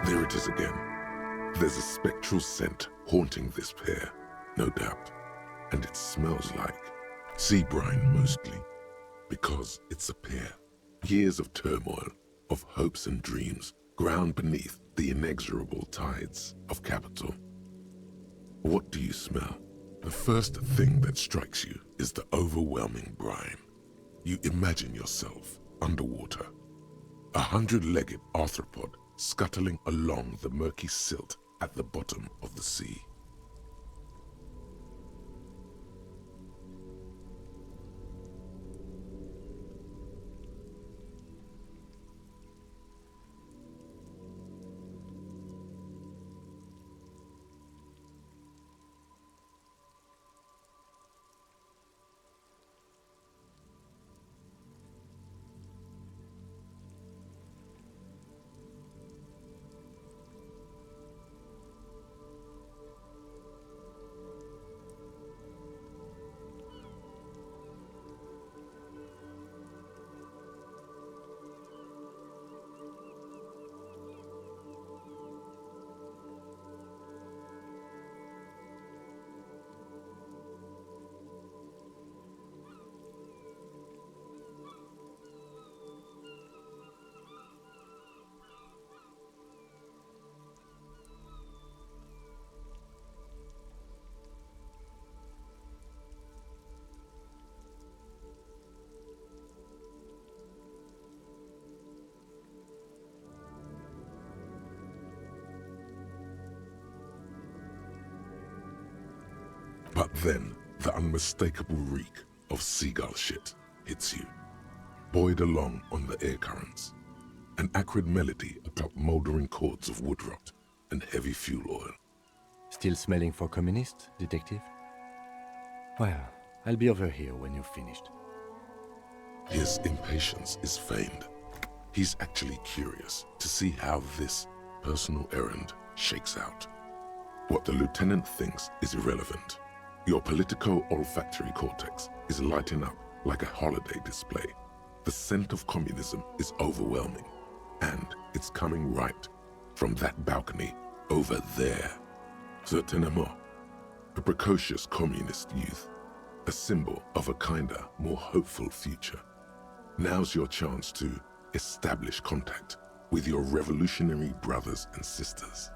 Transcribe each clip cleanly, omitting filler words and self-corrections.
There it is again. There's a spectral scent haunting this pair, no doubt. And it smells like sea brine mostly, because it's a pair. Years of turmoil, of hopes and dreams, ground beneath the inexorable tides of capital. What do you smell? The first thing that strikes you is the overwhelming brine. You imagine yourself underwater, a 100-legged arthropod scuttling along the murky silt at the bottom of the sea. But then, the unmistakable reek of seagull shit hits you, buoyed along on the air currents. An acrid melody atop mouldering cords of wood rot and heavy fuel oil. Still smelling for communist, detective? Well, I'll be over here when you've finished. His impatience is feigned. He's actually curious to see how this personal errand shakes out. What the lieutenant thinks is irrelevant. Your politico-olfactory cortex is lighting up like a holiday display. The scent of communism is overwhelming, and it's coming right from that balcony over there. Certainement, a precocious communist youth, a symbol of a kinder, more hopeful future. Now's your chance to establish contact with your revolutionary brothers and sisters.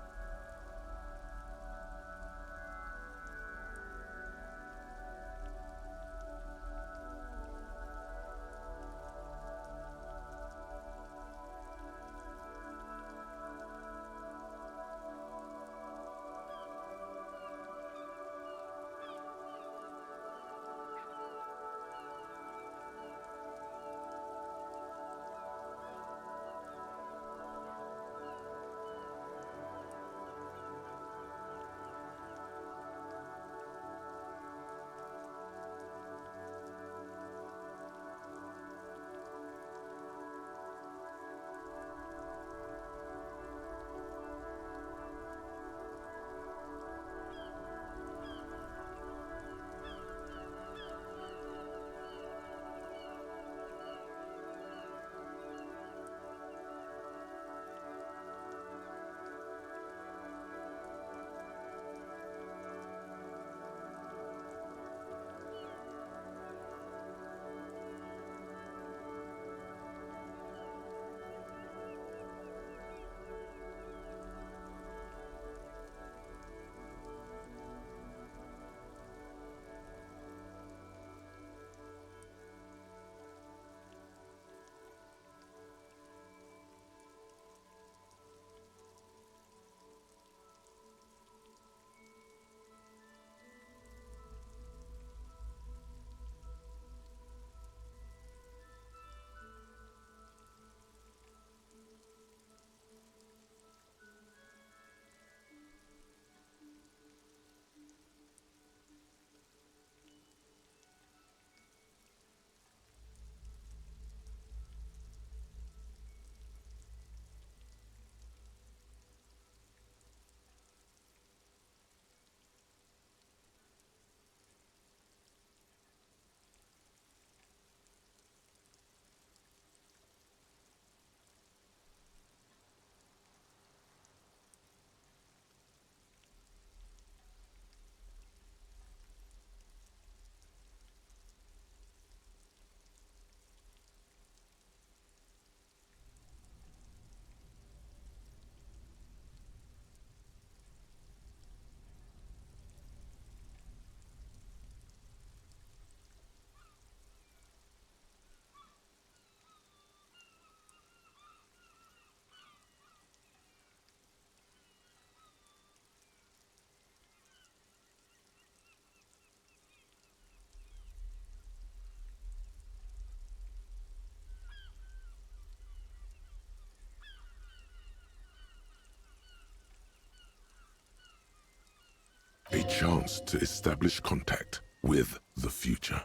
chance to establish contact with the future.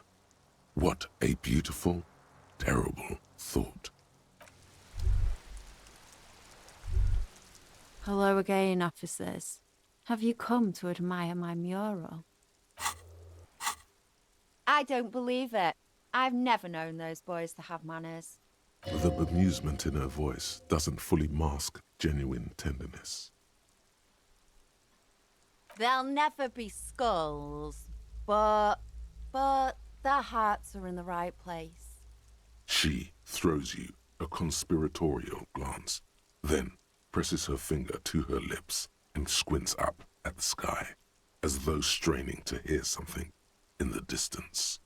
What a beautiful, terrible thought. Hello again, officers. Have you come to admire my mural? I don't believe it. I've never known those boys to have manners. The bemusement in her voice doesn't fully mask genuine tenderness. There'll never be skulls, but their hearts are in the right place. She throws you a conspiratorial glance, then presses her finger to her lips and squints up at the sky, as though straining to hear something in the distance.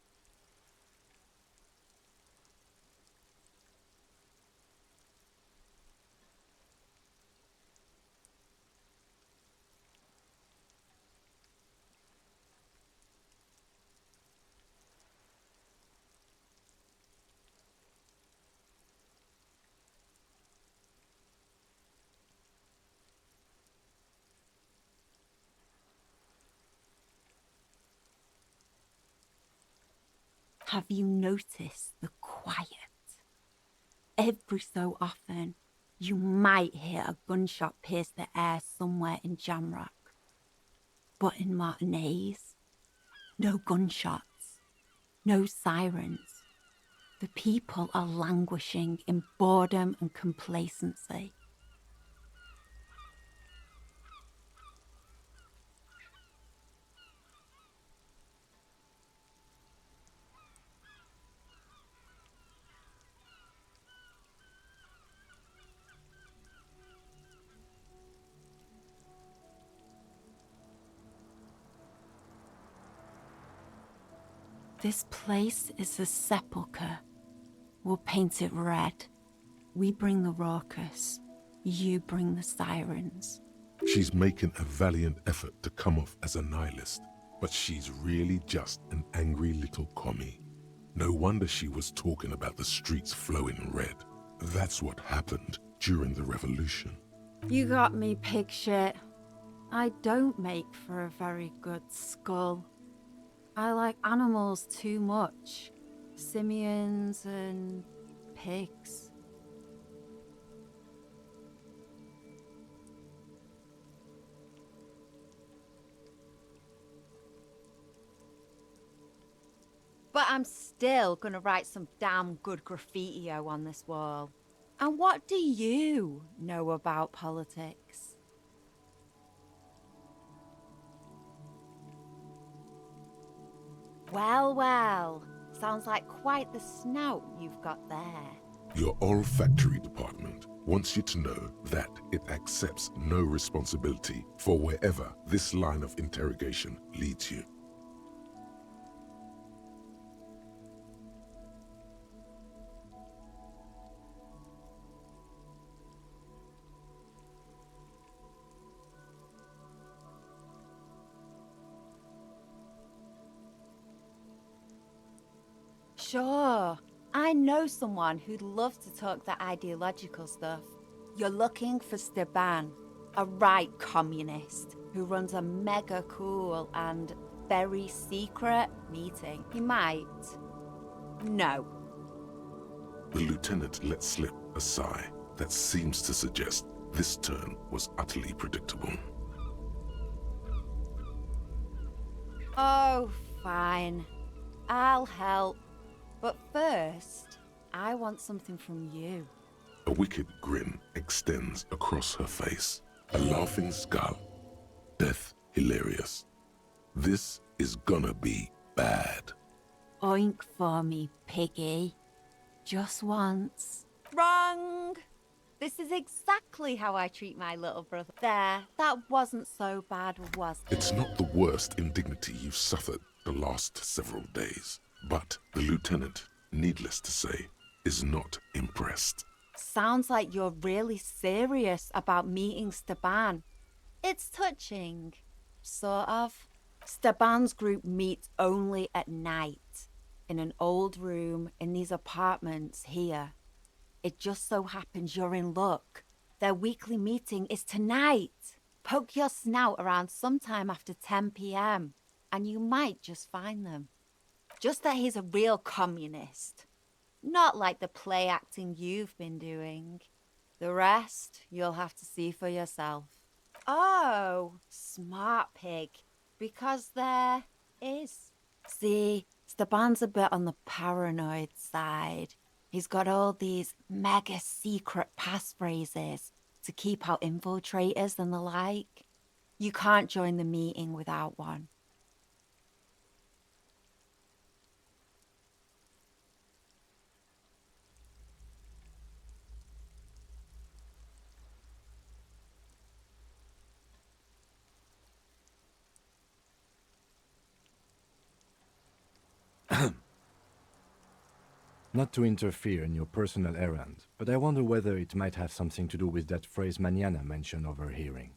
Have you noticed the quiet? Every so often, you might hear a gunshot pierce the air somewhere in Jamrock. But in Martinez, no gunshots, no sirens. The people are languishing in boredom and complacency. This place is a sepulchre. We'll paint it red. We bring the raucous. You bring the sirens. She's making a valiant effort to come off as a nihilist, but she's really just an angry little commie. No wonder she was talking about the streets flowing red. That's what happened during the revolution. You got me, pig shit. I don't make for a very good skull. I like animals too much. Simians and pigs. But I'm still gonna write some damn good graffiti-o on this wall. And what do you know about politics? Well, well. Sounds like quite the snout you've got there. Your olfactory department wants you to know that it accepts no responsibility for wherever this line of interrogation leads you. Sure. I know someone who'd love to talk that ideological stuff. You're looking for Steban, a right communist who runs a mega cool and very secret meeting. He might. No. The lieutenant let slip a sigh that seems to suggest this turn was utterly predictable. Oh, fine. I'll help. But first, I want something from you. A wicked grin extends across her face. A laughing skull. Death hilarious. This is gonna be bad. Oink for me, piggy. Just once. Wrong! This is exactly how I treat my little brother. There, that wasn't so bad, was it? It's not the worst indignity you've suffered the last several days. But the lieutenant, needless to say, is not impressed. Sounds like you're really serious about meeting Steban. It's touching. Sort of. Steban's group meets only at night. In an old room in these apartments here. It just so happens you're in luck. Their weekly meeting is tonight. Poke your snout around sometime after 10 p.m. and you might just find them. Just that he's a real communist. Not like the play acting you've been doing. The rest, you'll have to see for yourself. Oh, smart pig. Because there is. See, Stepan's a bit on the paranoid side. He's got all these mega secret passphrases to keep out infiltrators and the like. You can't join the meeting without one. Not to interfere in your personal errand, but I wonder whether it might have something to do with that phrase mañana mentioned overhearing.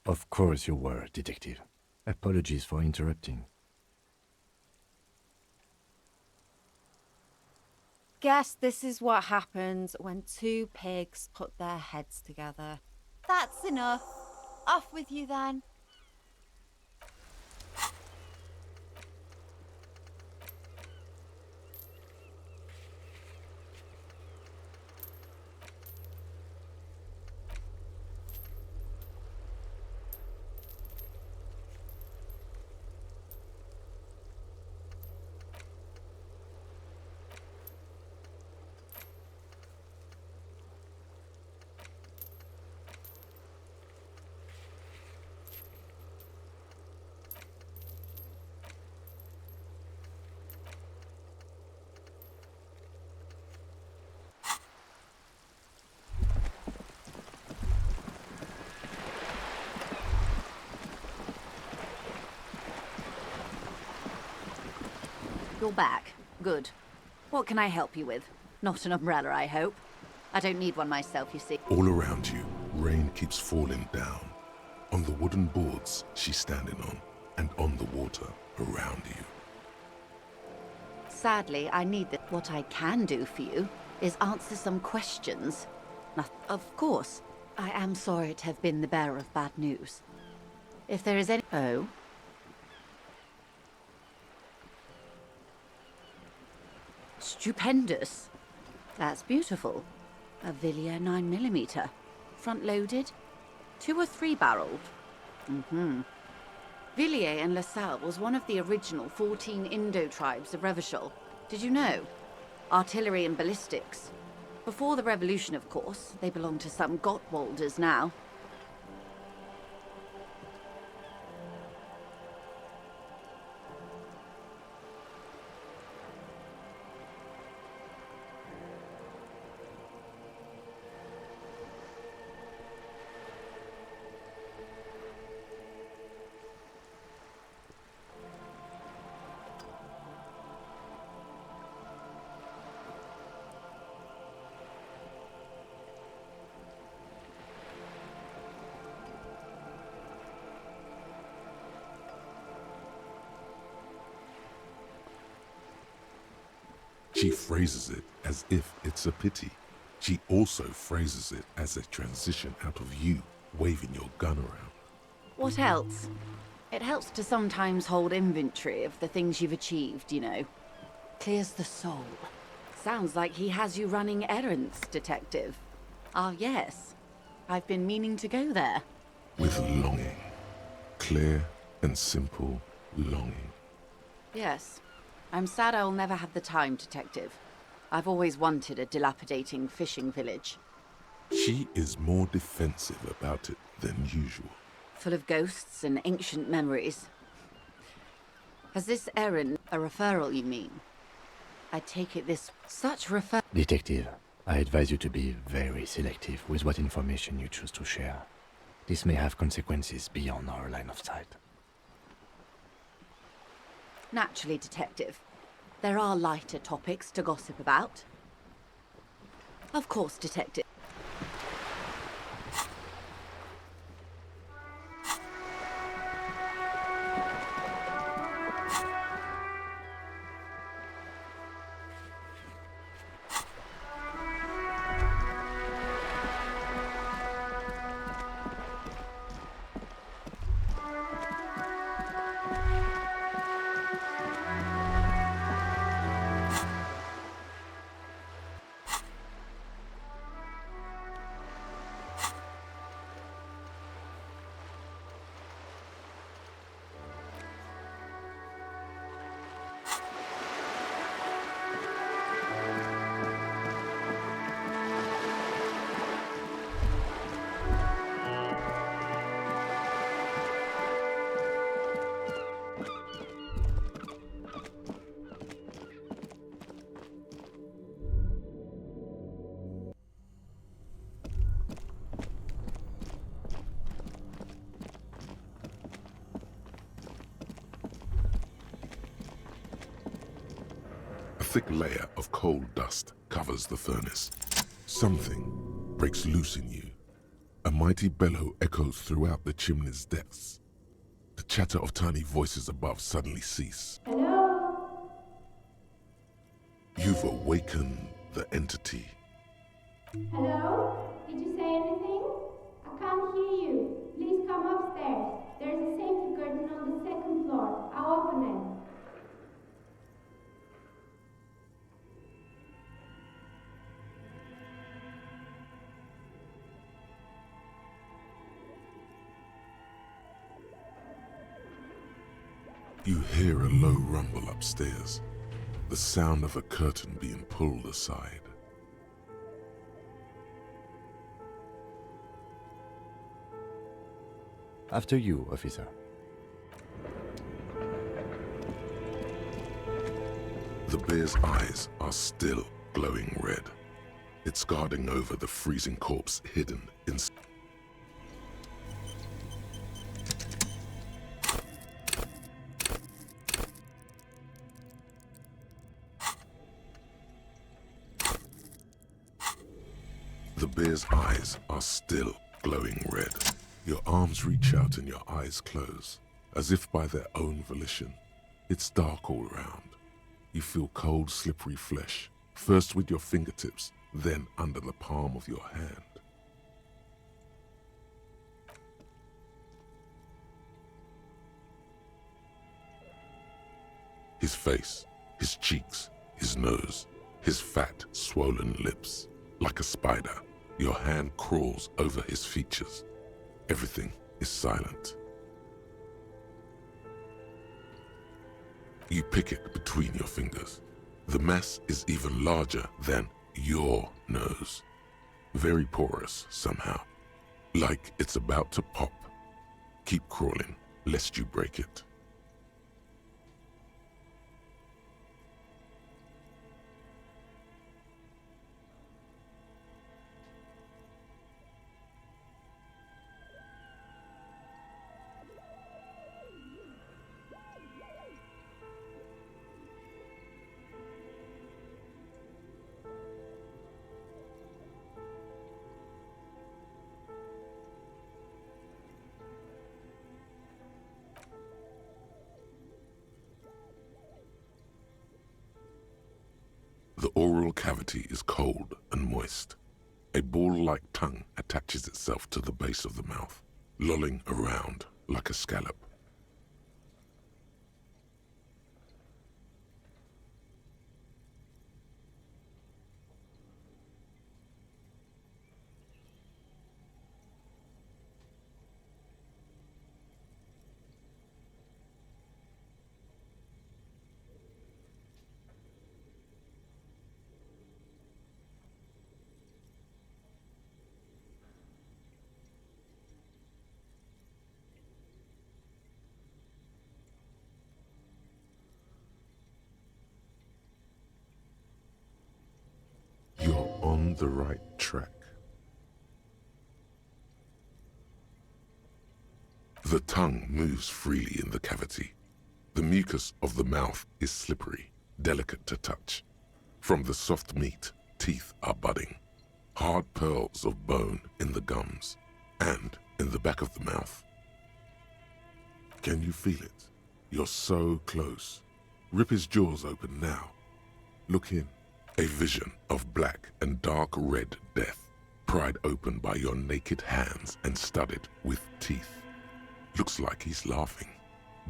Of course you were, Detective. Apologies for interrupting. Guess this is what happens when two pigs put their heads together. That's enough. Off with you then. You're back. Good. What can I help you with? Not an umbrella, I hope. I don't need one myself, you see. All around you, rain keeps falling down. On the wooden boards she's standing on, and on the water around you. Sadly, I need that. What I can do for you is answer some questions. Of course, I am sorry to have been the bearer of bad news. If there is any... Oh? Stupendous. That's beautiful. A Villiers 9mm. Front-loaded? 2 or 3-barreled? Villiers and La Salle was one of the original 14 Indo-tribes of Revachol. Did you know? Artillery and ballistics. Before the revolution, of course. They belong to some Gottwalders now. She phrases it as if it's a pity. She also phrases it as a transition out of you waving your gun around. What else? It helps to sometimes hold inventory of the things you've achieved, you know. Clears the soul. Sounds like he has you running errands, Detective. Ah, yes. I've been meaning to go there. With longing. Clear and simple longing. Yes. I'm sad I'll never have the time, Detective. I've always wanted a dilapidating fishing village. She is more defensive about it than usual. Full of ghosts and ancient memories. Has this errand a referral, you mean? I take it this... such refer... Detective, I advise you to be very selective with what information you choose to share. This may have consequences beyond our line of sight. Naturally, Detective. There are lighter topics to gossip about. Of course, Detective. thick layer of coal dust covers the furnace. Something breaks loose in you. A mighty bellow echoes throughout the chimney's depths. The chatter of tiny voices above suddenly cease. Hello? You've awakened the entity. Hello? Did you say anything? I can't hear you. Please come upstairs. There's a safety curtain on the second floor. I'll open it. You hear a low rumble upstairs, the sound of a curtain being pulled aside. After you, officer. The bear's eyes are still glowing red. It's guarding over the freezing corpse hidden in... The bear's eyes are still glowing red. Your arms reach out and your eyes close, as if by their own volition. It's dark all around. You feel cold, slippery flesh, first with your fingertips, then under the palm of your hand. His face, his cheeks, his nose, his fat, swollen lips. Like a spider, your hand crawls over his features. Everything is silent. You pick it between your fingers. The mass is even larger than your nose. Very porous somehow, like it's about to pop. Keep crawling, lest you break it. The oral cavity is cold and moist. A ball-like tongue attaches itself to the base of the mouth, lolling around like a scallop. You're on the right track. The tongue moves freely in the cavity. The mucus of the mouth is slippery, delicate to touch. From the soft meat, teeth are budding. Hard pearls of bone in the gums and in the back of the mouth. Can you feel it? You're so close. Rip his jaws open now. Look in. A vision of black and dark red death, pried open by your naked hands and studded with teeth. Looks like he's laughing.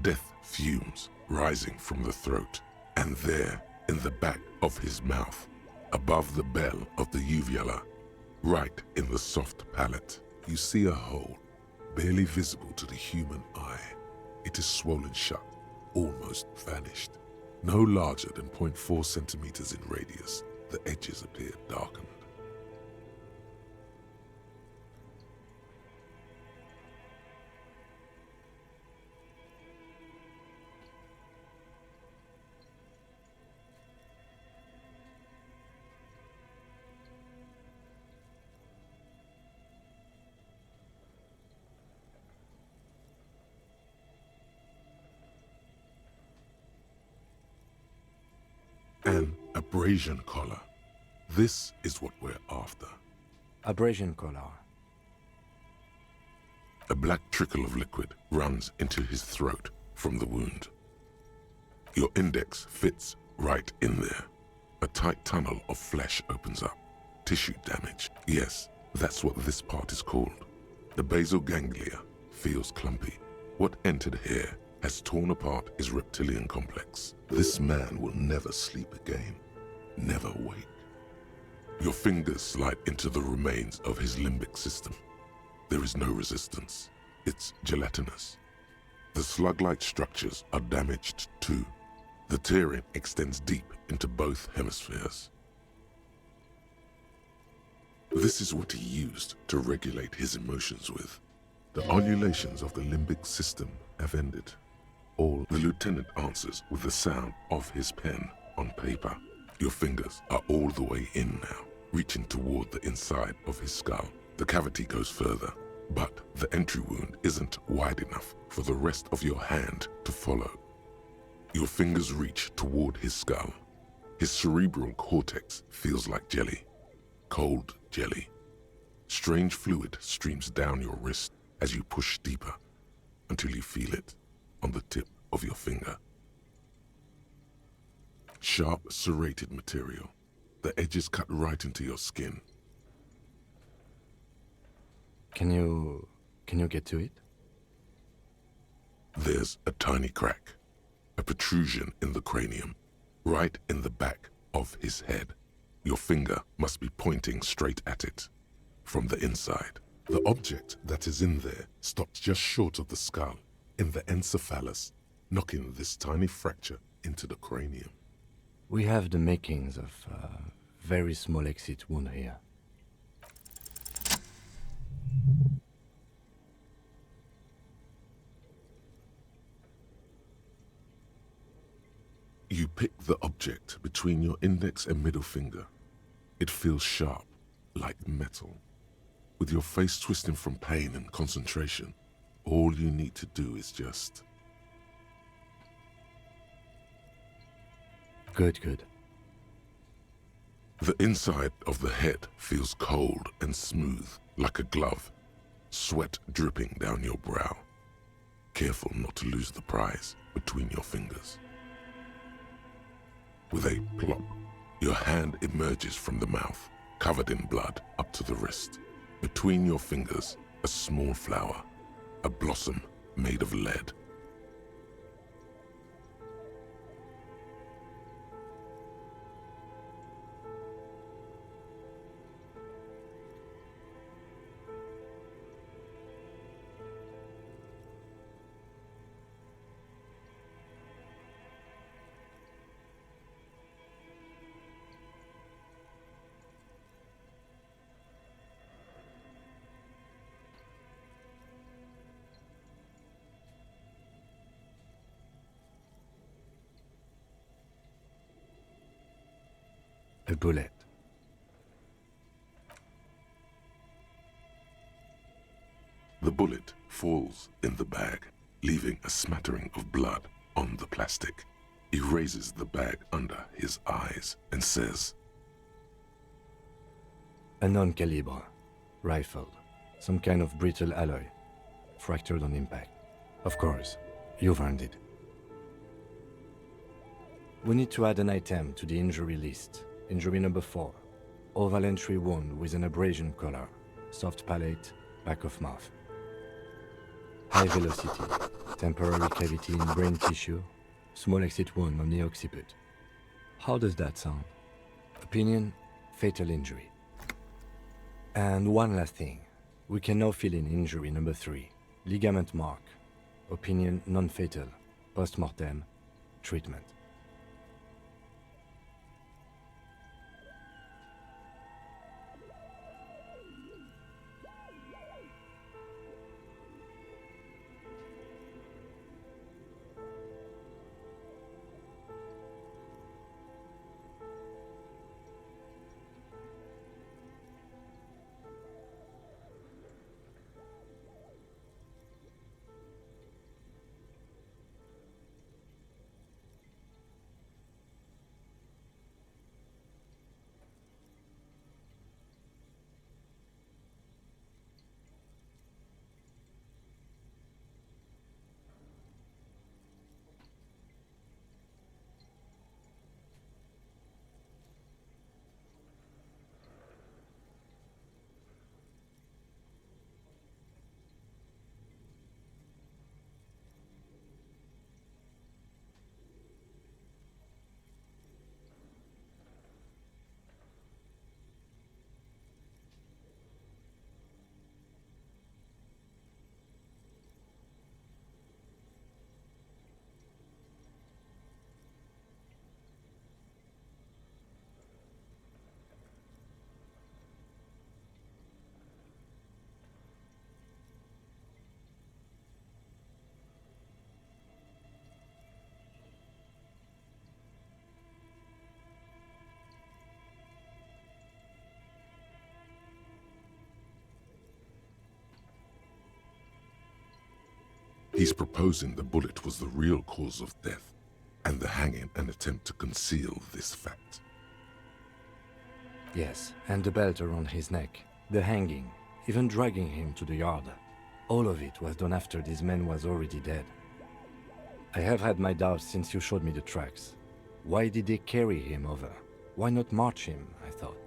Death fumes rising from the throat, and there, in the back of his mouth, above the bell of the uvula, right in the soft palate, you see a hole, barely visible to the human eye. It is swollen shut, almost vanished. No larger than 0.4 centimeters in radius, the edges appear darkened. And a Abrasion collar. This is what we're after. Abrasion collar. A black trickle of liquid runs into his throat from the wound. Your index fits right in there. A tight tunnel of flesh opens up. Tissue damage. Yes, that's what this part is called. The basal ganglia feels clumpy. What entered here has torn apart his reptilian complex. This man will never sleep again. Never wake. Your fingers slide into the remains of his limbic system. There is no resistance. It's gelatinous. The slug-like structures are damaged too. The tearing extends deep into both hemispheres. This is what he used to regulate his emotions with. The ululations of the limbic system have ended. All the lieutenant answers with the sound of his pen on paper. Your fingers are all the way in now, reaching toward the inside of his skull. The cavity goes further, but the entry wound isn't wide enough for the rest of your hand to follow. Your fingers reach toward his skull. His cerebral cortex feels like jelly. Cold jelly. Strange fluid streams down your wrist as you push deeper until you feel it on the tip of your finger. Sharp, serrated material. The edges cut right into your skin. Can you get to it? There's a tiny crack, a protrusion in the cranium, right in the back of his head. Your finger must be pointing straight at it, from the inside. The object that is in there stops just short of the skull, in the encephalus, knocking this tiny fracture into the cranium. We have the makings of a very small exit wound here. You pick the object between your index and middle finger. It feels sharp, like metal. With your face twisting from pain and concentration, all you need to do is just... Good. The inside of the head feels cold and smooth, like a glove. Sweat dripping down your brow. Careful not to lose the prize between your fingers. With a plop, your hand emerges from the mouth, covered in blood up to the wrist. Between your fingers, a small flower, a blossom made of lead. A bullet. The bullet falls in the bag, leaving a smattering of blood on the plastic. He raises the bag under his eyes and says, A non-calibre. Rifle. Some kind of brittle alloy. Fractured on impact. Of course, you've earned it. We need to add an item to the injury list. Injury number 4. Oval entry wound with an abrasion collar. Soft palate, back of mouth. High velocity. Temporary cavity in brain tissue. Small exit wound on the occiput. How does that sound? Opinion, fatal injury. And one last thing. We can now fill in injury number 3. Ligament mark. Opinion, non-fatal. Post-mortem. Treatment. He's proposing the bullet was the real cause of death, and the hanging an attempt to conceal this fact. Yes, and the belt around his neck, the hanging, even dragging him to the yard. All of it was done after this man was already dead. I have had my doubts since you showed me the tracks. Why did they carry him over? Why not march him, I thought.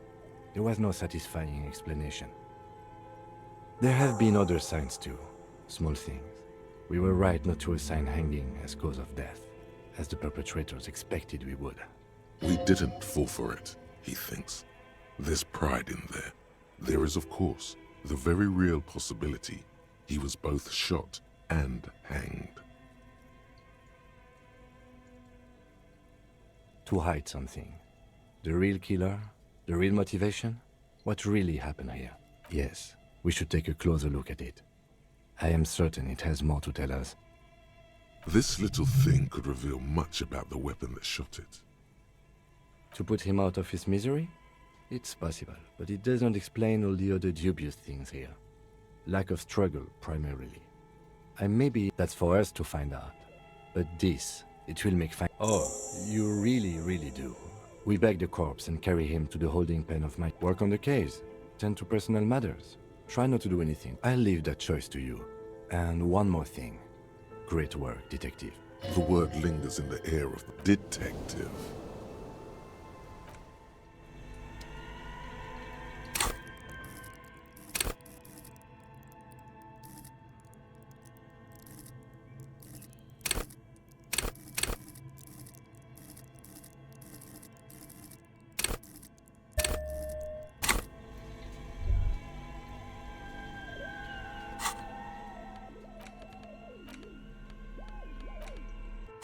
There was no satisfying explanation. There have been other signs too, small things. We were right not to assign hanging as cause of death, as the perpetrators expected we would. We didn't fall for it, he thinks. There's pride in there. There is, of course, the very real possibility he was both shot and hanged. To hide something. The real killer? The real motivation? What really happened here? Yes, we should take a closer look at it. I am certain it has more to tell us. This little thing could reveal much about the weapon that shot it. To put him out of his misery? It's possible, but it doesn't explain all the other dubious things here. Lack of struggle, primarily. And maybe that's for us to find out. But this, it will make fine. Oh, you really do. We bag the corpse and carry him to the holding pen of my work on the case. Tend to personal matters. Try not to do anything. I'll leave that choice to you. And one more thing. Great work, detective. The word lingers in the air of detective.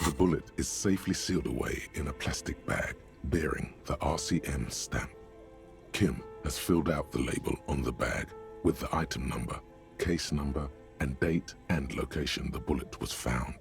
The bullet is safely sealed away in a plastic bag bearing the RCM stamp. Kim has filled out the label on the bag with the item number, case number, and date and location the bullet was found.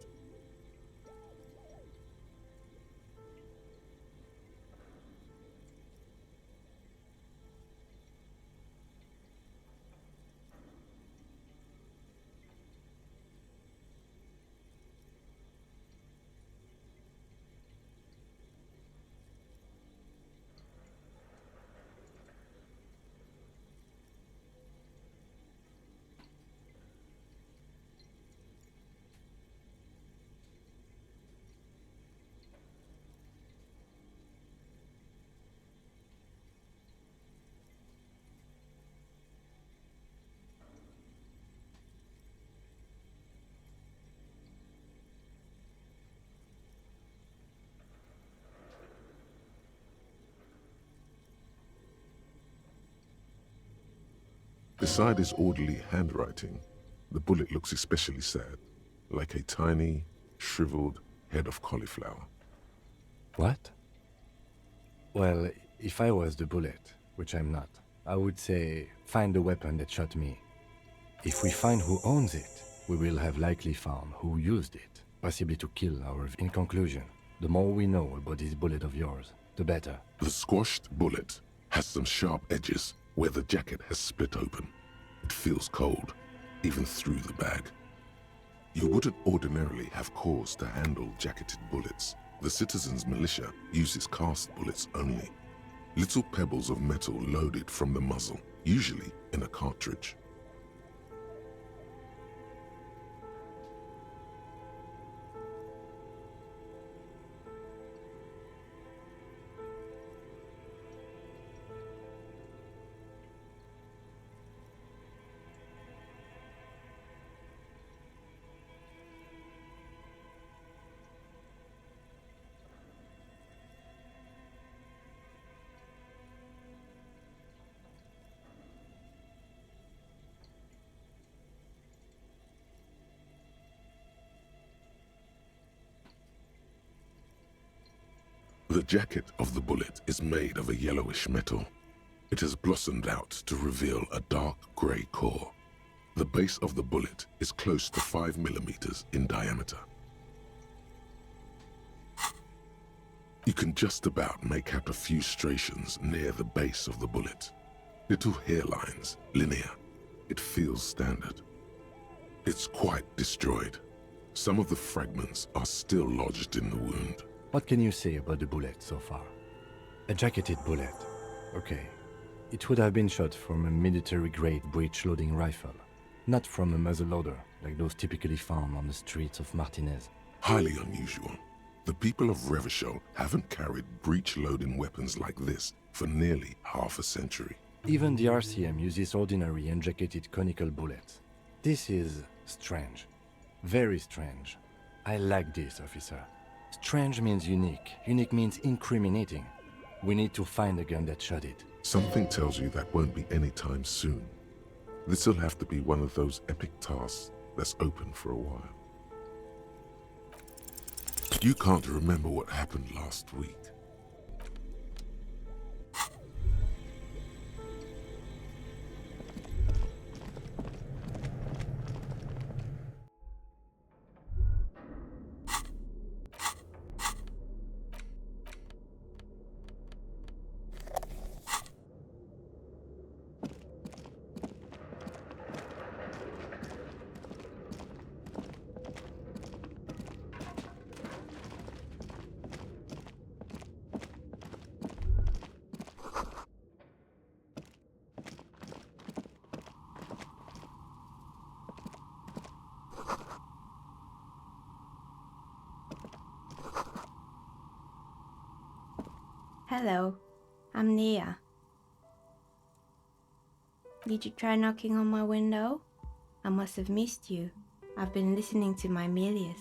Beside his orderly handwriting, the bullet looks especially sad, like a tiny, shriveled head of cauliflower. What? Well, if I was the bullet, which I'm not, I would say, find the weapon that shot me. If we find who owns it, we will have likely found who used it, possibly to kill our... In conclusion, the more we know about this bullet of yours, the better. The squashed bullet has some sharp edges where the jacket has split open. It feels cold, even through the bag. You wouldn't ordinarily have cause to handle jacketed bullets. The citizens' militia uses cast bullets only. Little pebbles of metal loaded from the muzzle, usually in a cartridge. The jacket of the bullet is made of a yellowish metal. It has blossomed out to reveal a dark grey core. The base of the bullet is close to 5 millimeters in diameter. You can just about make out a few striations near the base of the bullet. Little hairlines, linear. It feels standard. It's quite destroyed. Some of the fragments are still lodged in the wound. What can you say about the bullet so far? A jacketed bullet. Okay. It would have been shot from a military-grade breech-loading rifle, not from a muzzleloader, like those typically found on the streets of Martinez. Highly unusual. The people of Revachol haven't carried breech-loading weapons like this for nearly half a century. Even the RCM uses ordinary unjacketed conical bullets. This is strange. Very strange. I like this, officer. Strange means unique. Unique means incriminating. We need to find the gun that shot it. Something tells you that won't be anytime soon. This'll have to be one of those epic tasks that's open for a while. You can't remember what happened last week. Hello, I'm Nia. Did you try knocking on my window? I must have missed you. I've been listening to my Milius.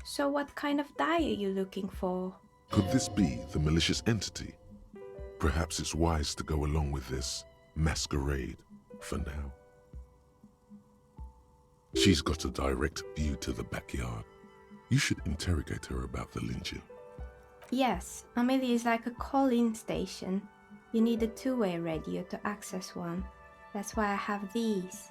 So what kind of die are you looking for? Could this be the malicious entity? Perhaps it's wise to go along with this masquerade for now. She's got a direct view to the backyard. You should interrogate her about the lynching. Yes, Amelia is like a call-in station. You need a two-way radio to access one. That's why I have these.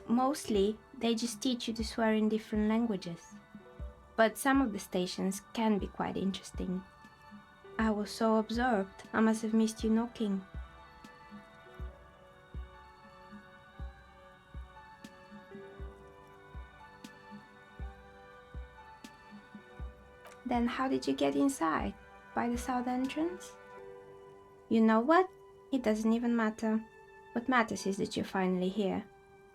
Mostly, they just teach you to swear in different languages. But some of the stations can be quite interesting. I was so absorbed, I must have missed you knocking. Then how did you get inside? By the south entrance? You know what? It doesn't even matter. What matters is that you're finally here.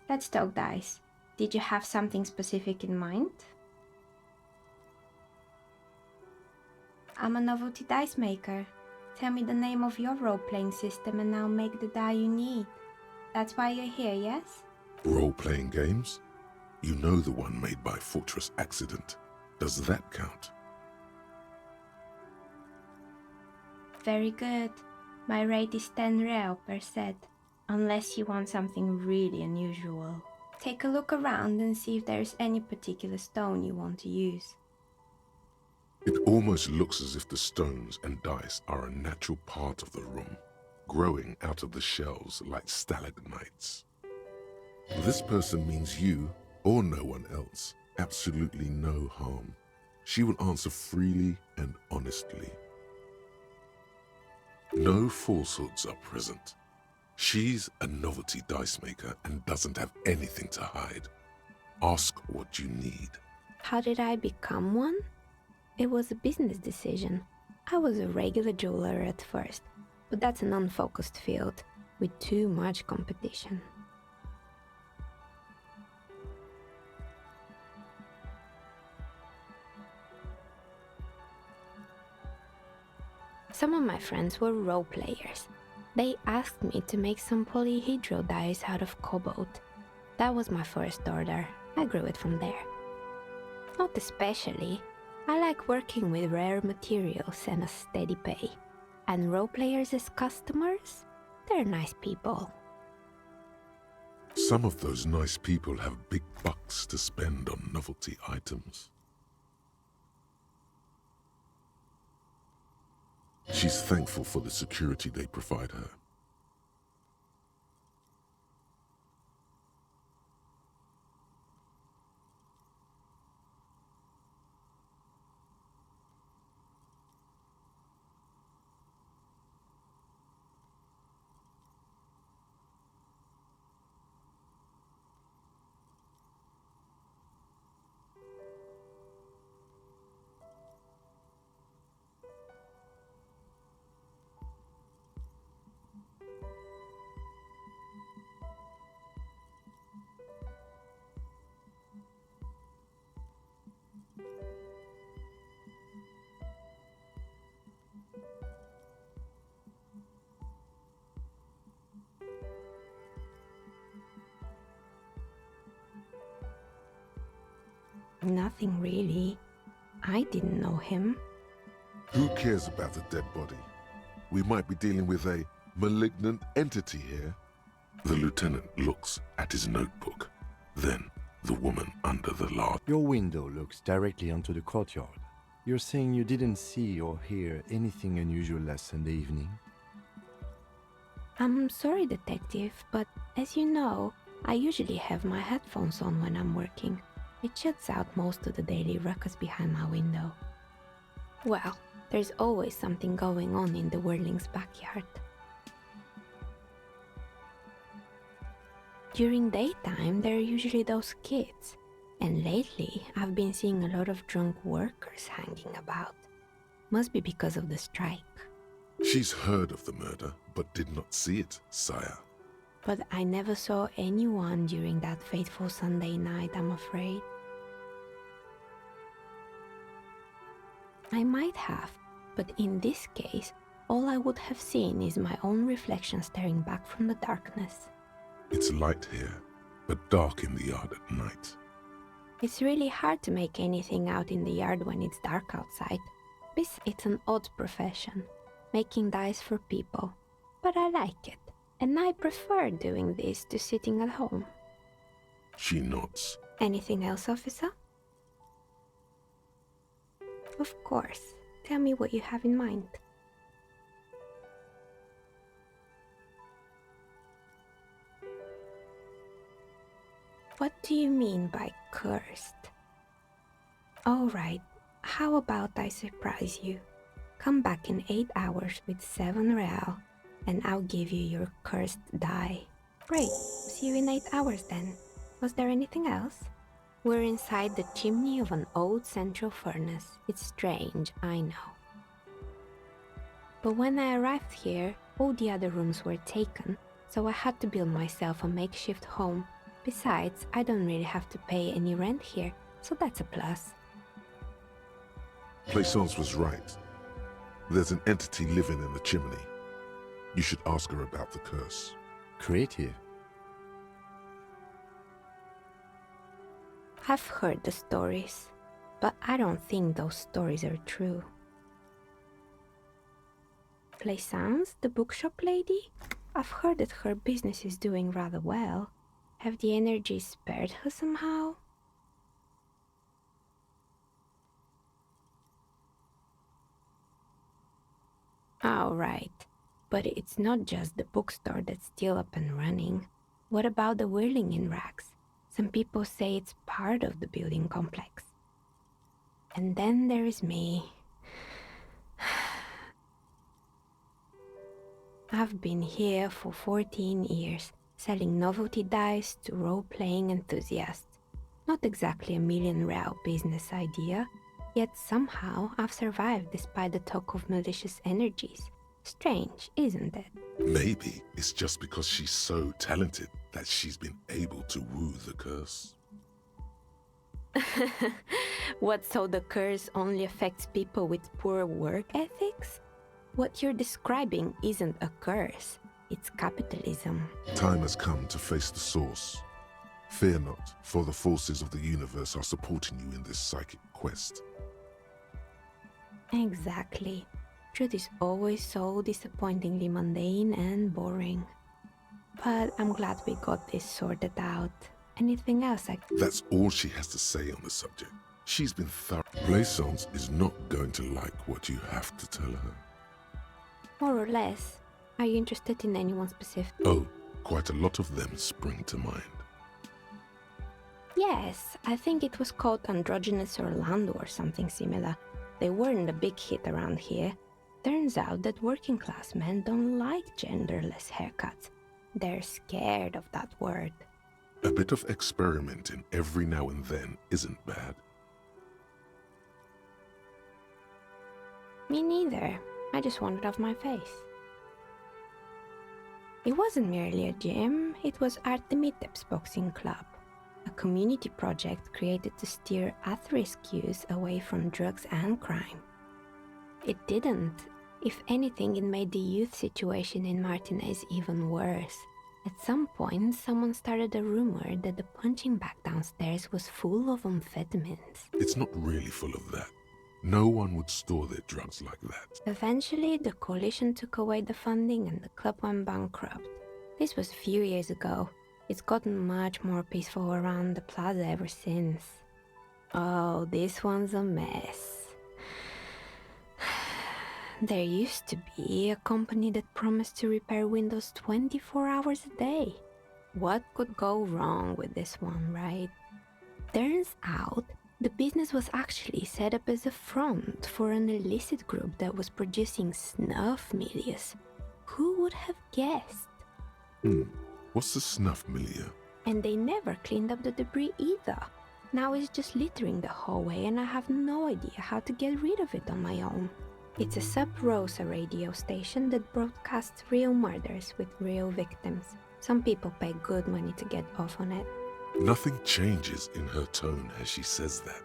Let's talk dice. Did you have something specific in mind? I'm a novelty dice maker. Tell me the name of your role-playing system and I'll make the die you need. That's why you're here, yes? Role-playing games? You know the one made by Fortress Accident. Does that count? Very good. My rate is 10 real per set, unless you want something really unusual. Take a look around and see if there's any particular stone you want to use. It almost looks as if the stones and dice are a natural part of the room, growing out of the shells like stalagmites. This person means you, or no one else, absolutely no harm. She will answer freely and honestly. No falsehoods are present. She's a novelty dice maker and doesn't have anything to hide. Ask what you need. How did I become one? It was a business decision. I was a regular jeweler at first, but that's an unfocused field with too much competition. Some of my friends were role players. They asked me to make some polyhedral dice out of cobalt. That was my first order. I grew it from there. Not especially. I like working with rare materials and a steady pay. And role players as customers? They're nice people. Some of those nice people have big bucks to spend on novelty items. She's thankful for the security they provide her. Nothing really. I didn't know him. Who cares about a dead body? We might be dealing with a malignant entity here. The lieutenant looks at his notebook. Then, the woman under the large... Your window looks directly onto the courtyard. You're saying you didn't see or hear anything unusual last Sunday evening? I'm sorry, Detective, but as you know, I usually have my headphones on when I'm working. It shuts out most of the daily ruckus behind my window. Well, there's always something going on in the Whirling's backyard. During daytime, there are usually those kids. And lately, I've been seeing a lot of drunk workers hanging about. Must be because of the strike. She's heard of the murder, but did not see it, sire. But I never saw anyone during that fateful Sunday night, I'm afraid. I might have, but in this case, all I would have seen is my own reflection staring back from the darkness. It's light here, but dark in the yard at night. It's really hard to make anything out in the yard when it's dark outside. It's an odd profession, making dice for people. But I like it, and I prefer doing this to sitting at home. She nods. Anything else, officer? Of course. Tell me what you have in mind. What do you mean by cursed? All right, how about I surprise you? Come back in 8 hours with 7 real, and I'll give you your cursed die. Great, see you in 8 hours then. Was there anything else? We're inside the chimney of an old central furnace. It's strange, I know. But when I arrived here, all the other rooms were taken, so I had to build myself a makeshift home. Besides, I don't really have to pay any rent here, so that's a plus. Plaisance was right. There's an entity living in the chimney. You should ask her about the curse. Creative. I've heard the stories, but I don't think those stories are true. Plaisance, the bookshop lady? I've heard that her business is doing rather well. Have the energy spared her somehow? All right, but it's not just the bookstore that's still up and running. What about the Whirling in rags? Some people say it's part of the building complex. And then there is me. I've been here for 14 years, selling novelty dice to role-playing enthusiasts. Not exactly a million real business idea, yet somehow I've survived despite the talk of malicious energies. Strange, isn't it? Maybe it's just because she's so talented that she's been able to woo the curse. What, so the curse only affects people with poor work ethics? What you're describing isn't a curse, it's capitalism. Time has come to face the source. Fear not, for the forces of the universe are supporting you in this psychic quest. Exactly. Truth is always so disappointingly mundane and boring. But I'm glad we got this sorted out. Anything else That's all she has to say on the subject. She's been thorough. Plaisance is not going to like what you have to tell her. More or less. Are you interested in anyone specific? Oh, quite a lot of them spring to mind. Yes, I think it was called Androgynous Orlando or something similar. They weren't a big hit around here. Turns out that working class men don't like genderless haircuts. They're scared of that word. A bit of experimenting every now and then isn't bad. Me neither. I just want it off my face. It wasn't merely a gym, it was Artemitep's boxing club, a community project created to steer at-risk youth away from drugs and crime. It didn't. If anything, it made the youth situation in Martinez even worse. At some point, someone started a rumor that the punching bag downstairs was full of amphetamines. It's not really full of that. No one would store their drugs like that. Eventually, the coalition took away the funding and the club went bankrupt. This was a few years ago. It's gotten much more peaceful around the plaza ever since. Oh, this one's a mess. There used to be a company that promised to repair windows 24 hours a day. What could go wrong with this one, right? Turns out, the business was actually set up as a front for an illicit group that was producing snuff milias. Who would have guessed? What's the snuff milieu? And they never cleaned up the debris either. Now it's just littering the hallway and I have no idea how to get rid of it on my own. It's a sub-Rosa radio station that broadcasts real murders with real victims. Some people pay good money to get off on it. Nothing changes in her tone as she says that,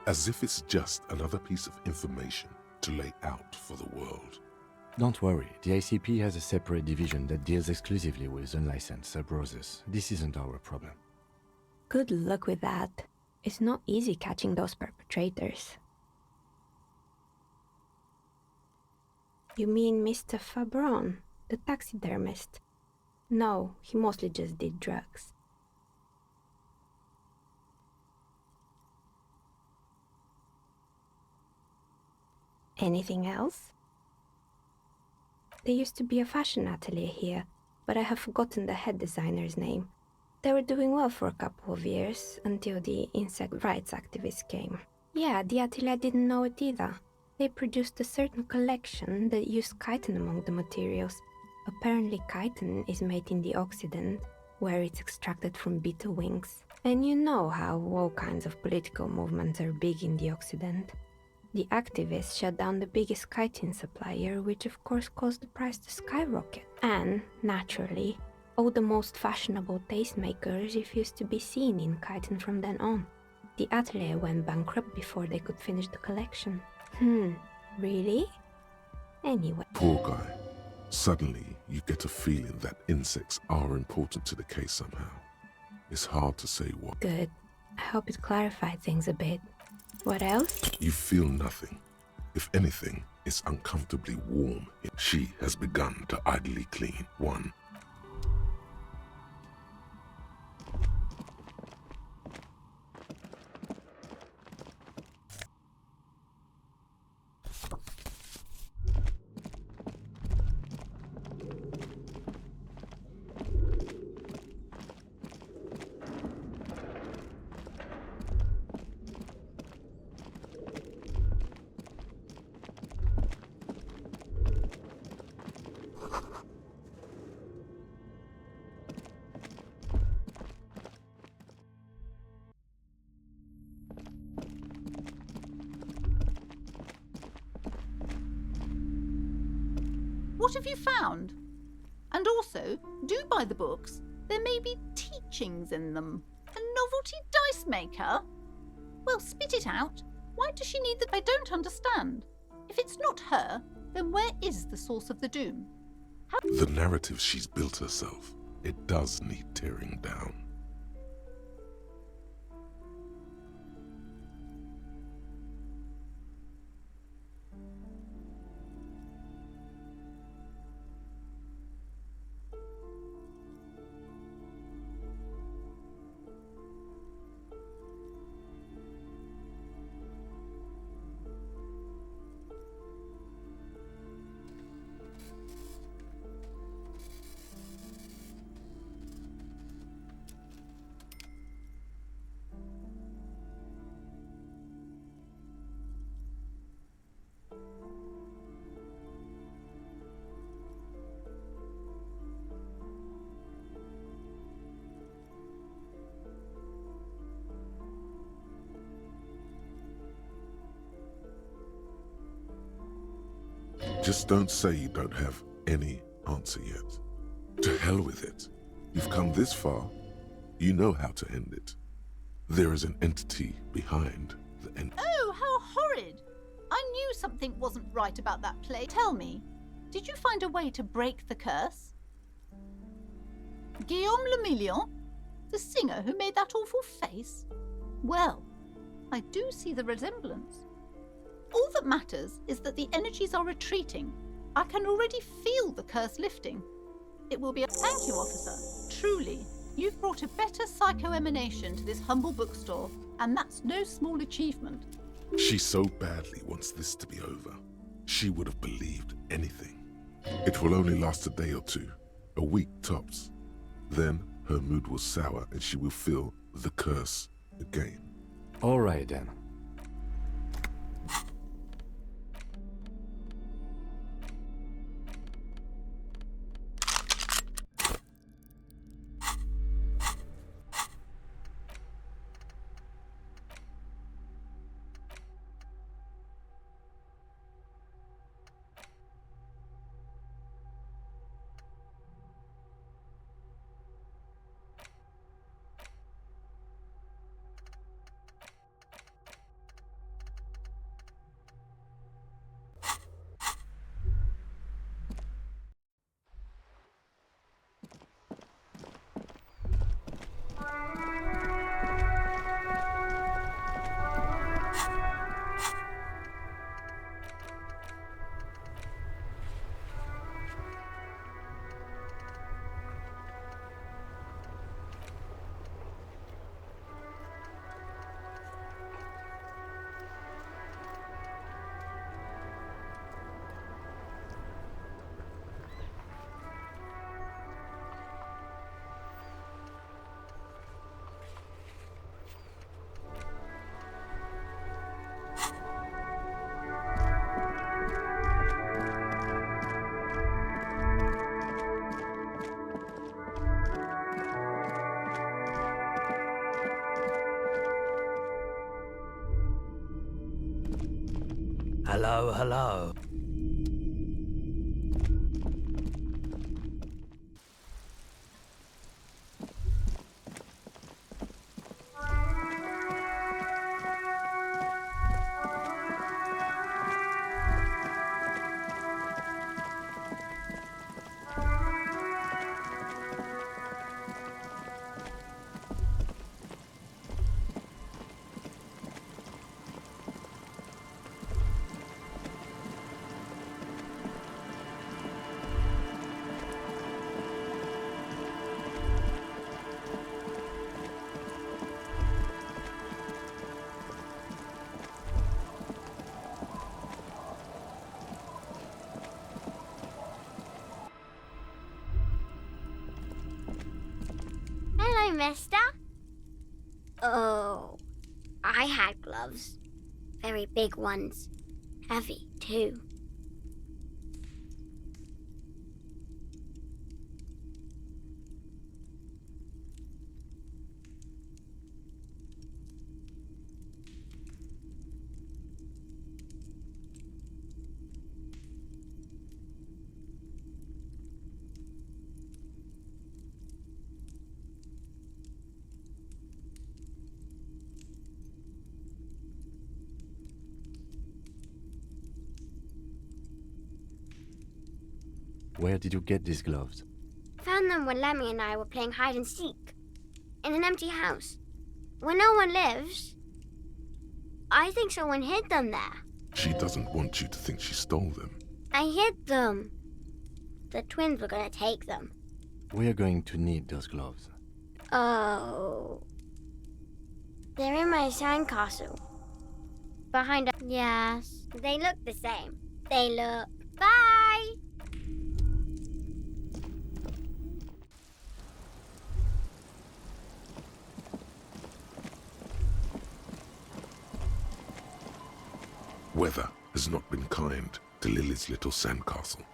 as if it's just another piece of information to lay out for the world. Don't worry, the ACP has a separate division that deals exclusively with unlicensed sub-Roses. This isn't our problem. Good luck with that. It's not easy catching those perpetrators. You mean Mr. Fabron, the taxidermist? No, he mostly just did drugs. Anything else? There used to be a fashion atelier here, but I have forgotten the head designer's name. They were doing well for a couple of years, until the insect rights activists came. Yeah, the atelier didn't know it either. They produced a certain collection that used chitin among the materials. Apparently chitin is made in the Occident, where it's extracted from beetle wings. And you know how all kinds of political movements are big in the Occident. The activists shut down the biggest chitin supplier, which of course caused the price to skyrocket. And, naturally, all the most fashionable tastemakers refused to be seen in chitin from then on. The atelier went bankrupt before they could finish the collection. Really? Anyway. Poor guy. Suddenly, you get a feeling that insects are important to the case somehow. It's hard to say what. Good. I hope it clarified things a bit. What else? You feel nothing. If anything, it's uncomfortably warm. She has begun to idly clean one. What have you found? And also, do buy the books. There may be teachings in them. A novelty dice maker? Well, spit it out. Why does she need that? I don't understand. If it's not her, then where is the source of the doom? The narrative she's built herself, it does need tearing down. Just don't say you don't have any answer yet. To hell with it. You've come this far. You know how to end it. There is an entity behind the end. Oh, how horrid! I knew something wasn't right about that play. Tell me, did you find a way to break the curse? Guillaume Lemillion? The singer who made that awful face? Well, I do see the resemblance. All that matters is that the energies are retreating. I can already feel the curse lifting. It will be a thank you, officer. Truly, you've brought a better psycho-emanation to this humble bookstore, and that's no small achievement. She so badly wants this to be over. She would have believed anything. It will only last a day or two, a week tops. Then her mood will sour and she will feel the curse again. All right then. Hello, hello. Hello, mister. Oh, I had gloves. Very big ones. Heavy, too. Where did you get these gloves? Found them when Lemmy and I were playing hide and seek. In an empty house. Where no one lives. I think someone hid them there. She doesn't want you to think she stole them. I hid them. The twins were gonna take them. We are going to need those gloves. Oh. They're in my sandcastle. Behind a... Yes. They look the same. They look... Bye! Weather has not been kind to Lily's little sandcastle.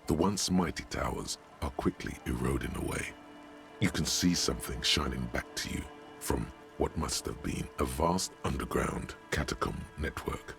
The once mighty towers are quickly eroding away. You can see something shining back to you from what must have been a vast underground catacomb network.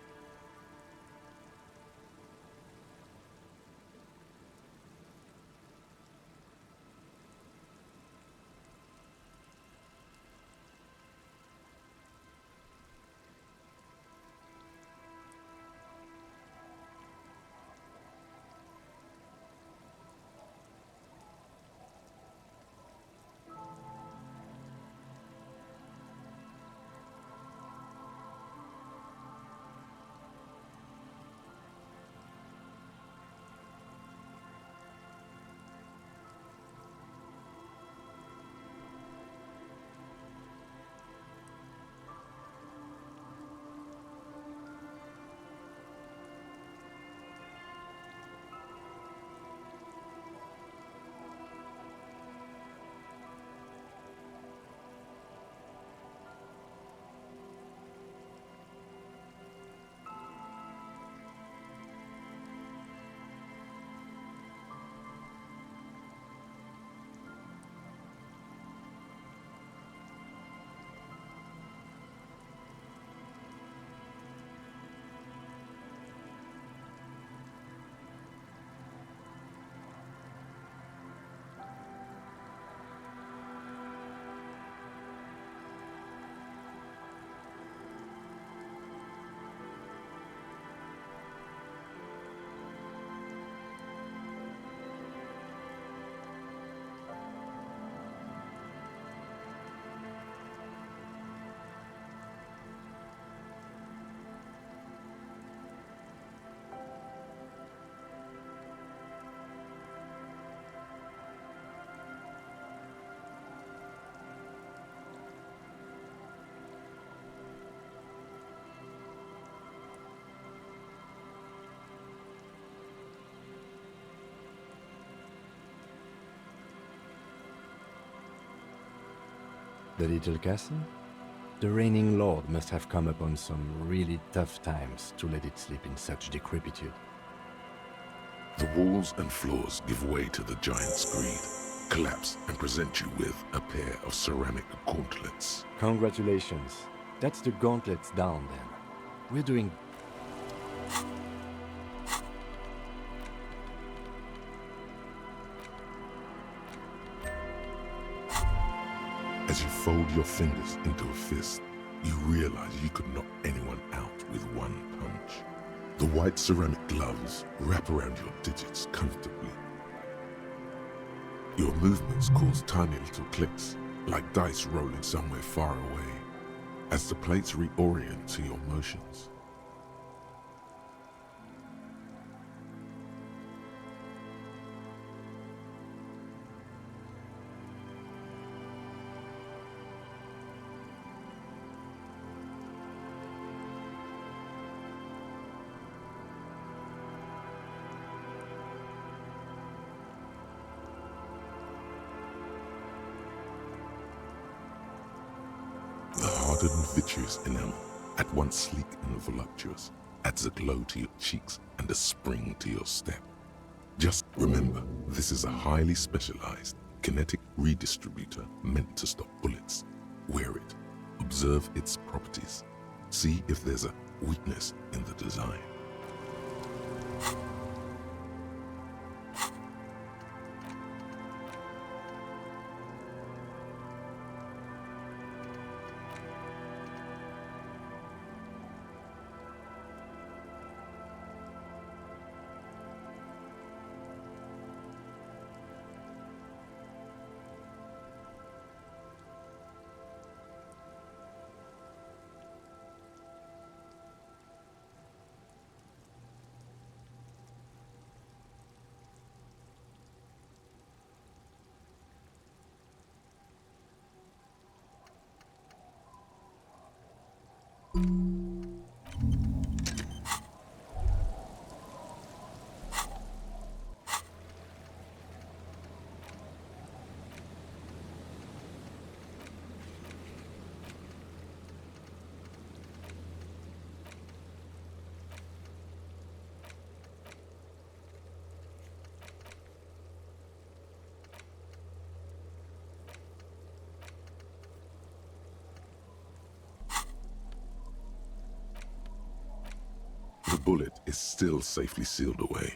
The little castle? The reigning lord must have come upon some really tough times to let it sleep in such decrepitude. The walls and floors give way to the giant's greed, collapse and present you with a pair of ceramic gauntlets. Congratulations. That's the gauntlets down then. We're doing... As you fold your fingers into a fist, you realize you could knock anyone out with one punch. The white ceramic gloves wrap around your digits comfortably. Your movements cause tiny little clicks, like dice rolling somewhere far away, as the plates reorient to your motions. The hardened vitreous enamel, at once sleek and voluptuous, adds a glow to your cheeks and a spring to your step. Just remember, this is a highly specialized kinetic redistributor meant to stop bullets. Wear it, observe its properties, see if there's a weakness in the design. The bullet is still safely sealed away.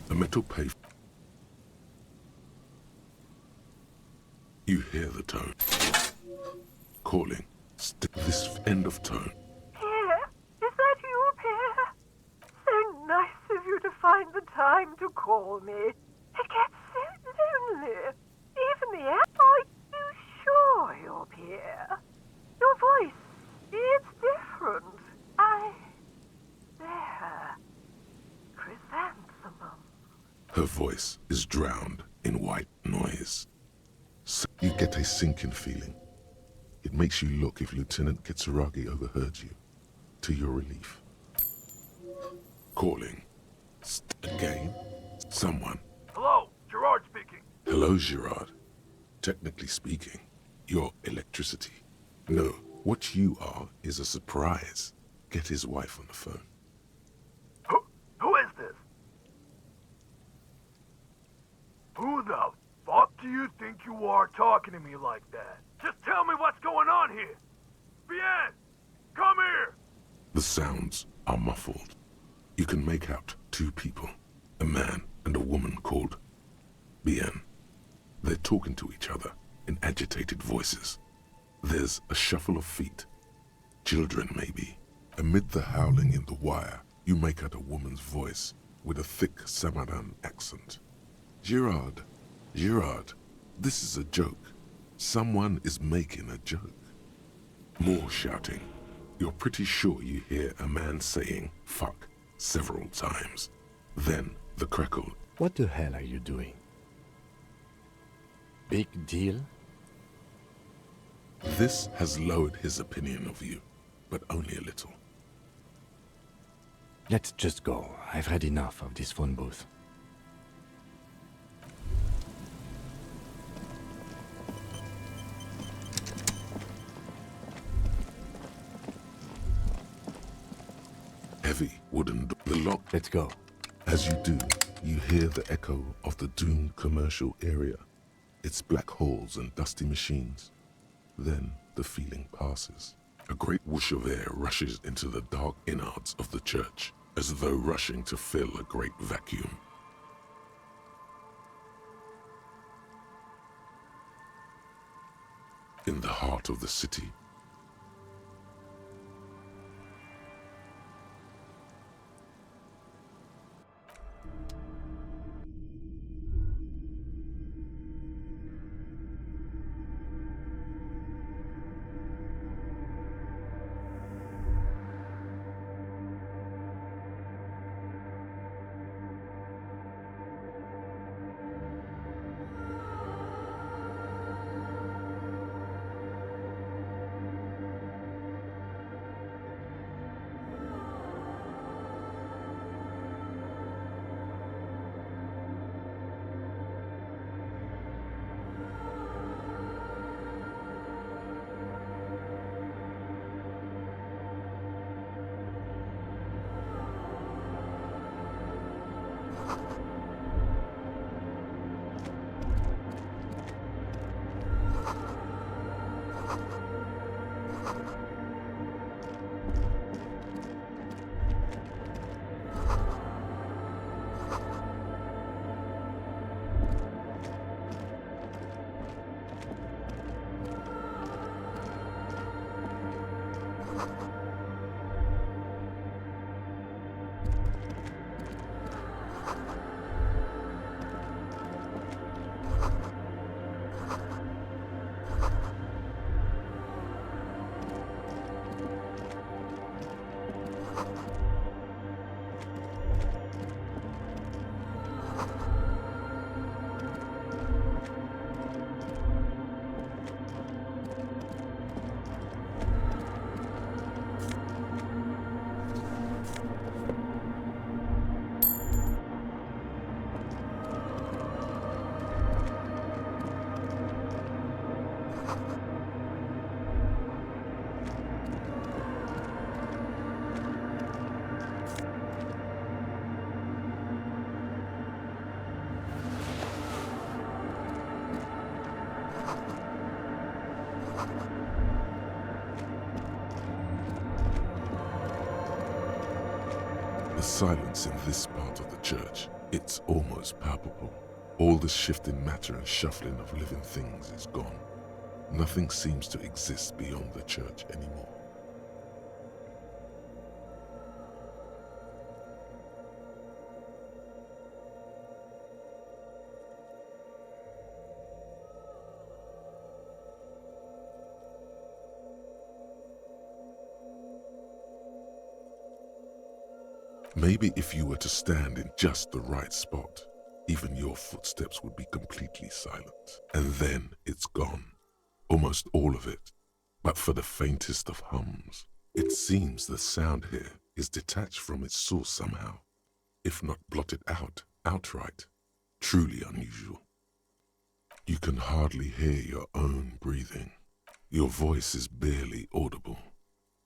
The metal pave. You hear the tone. Calling. This end of tone. Pierre, is that you, Pierre? So nice of you to find the time to call me. It gets so lonely. Even the air. Are you sure you're Pierre? Your voice, it's different. There. Chrysanthemum. Her voice is drowned in white noise. So you get a sinking feeling. It makes you look if Lieutenant Kitsuragi overheard you, to your relief. Calling. Again? Someone. Hello, Gerard speaking. Hello, Gerard. Technically speaking, you're electricity. No, what you are is a surprise. Get his wife on the phone. Who is this? Who the fuck do you think you are talking to me like that? Just tell me what's going on here. Bien, come here. The sounds are muffled. You can make out two people, a man and a woman called Bien. They're talking to each other in agitated voices. There's a shuffle of feet. Children, maybe. Amid the howling in the wire, you make out a woman's voice with a thick Samaran accent. Gerard, this is a joke. Someone is making a joke. More shouting. You're pretty sure you hear a man saying fuck several times. Then the crackle What the hell are you doing? Big deal? This has lowered his opinion of you, but only a little. Let's just go. I've had enough of this phone booth. Heavy wooden the lock. Let's go. As you do, you hear the echo of the doomed commercial area, its black holes and dusty machines. Then the feeling passes. A great whoosh of air rushes into the dark innards of the church, as though rushing to fill a great vacuum. In the heart of the city, the silence in this part of the church, it's almost palpable. All the shifting matter and shuffling of living things is gone. Nothing seems to exist beyond the church anymore. Maybe if you were to stand in just the right spot, even your footsteps would be completely silent. And then it's gone. Almost all of it. But for the faintest of hums, it seems the sound here is detached from its source somehow, if not blotted out outright. Truly unusual. You can hardly hear your own breathing. Your voice is barely audible.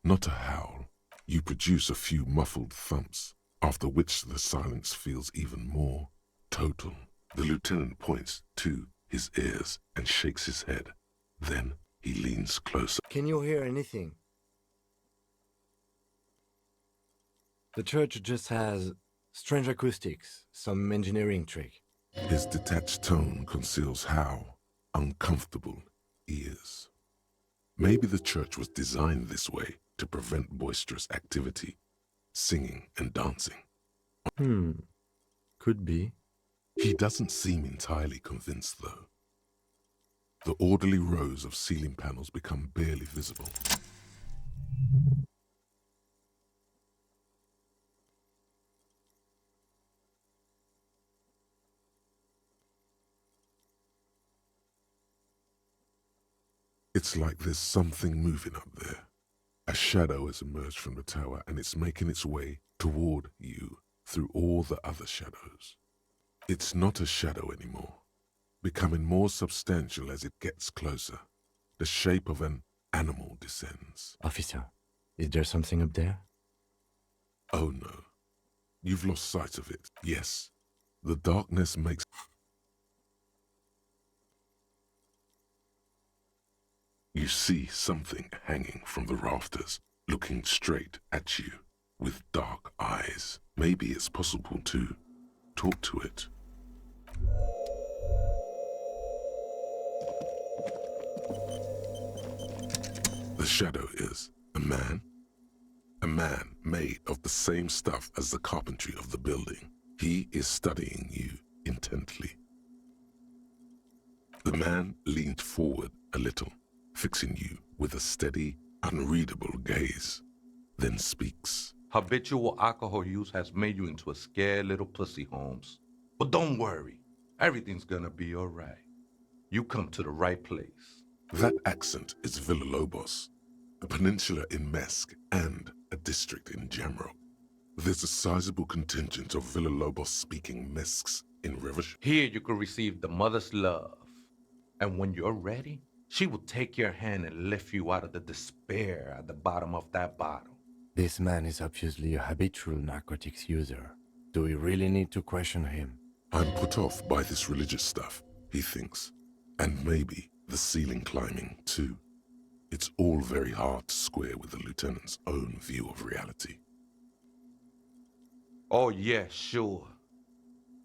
Not a howl. You produce a few muffled thumps, after which the silence feels even more total. The lieutenant points to his ears and shakes his head. Then he leans closer. Can you hear anything? The church just has strange acoustics, some engineering trick. His detached tone conceals how uncomfortable he is. Maybe the church was designed this way to prevent boisterous activity, singing and dancing. Could be. He doesn't seem entirely convinced, though. The orderly rows of ceiling panels become barely visible. It's like there's something moving up there. A shadow has emerged from the tower and it's making its way toward you through all the other shadows. It's not a shadow anymore, becoming more substantial as it gets closer. The shape of an animal descends. Officer, is there something up there? Oh no, you've lost sight of it. Yes, the darkness makes... You see something hanging from the rafters, looking straight at you with dark eyes. Maybe it's possible to talk to it. The shadow is a man made of the same stuff as the carpentry of the building. He is studying you intently. The man leaned forward a little, fixing you with a steady, unreadable gaze, then speaks. Habitual alcohol use has made you into a scared little pussy, Holmes. But don't worry, everything's gonna be all right. You come to the right place. That accent is Villalobos, a peninsula in Mesk and a district in Jamrock. There's a sizable contingent of Villalobos-speaking Mesks in Rivershire. Here you can receive the mother's love. And when you're ready, she will take your hand and lift you out of the despair at the bottom of that bottle. This man is obviously a habitual narcotics user. Do we really need to question him? I'm put off by this religious stuff, he thinks. And maybe the ceiling climbing, too. It's all very hard to square with the lieutenant's own view of reality. Oh yeah, sure.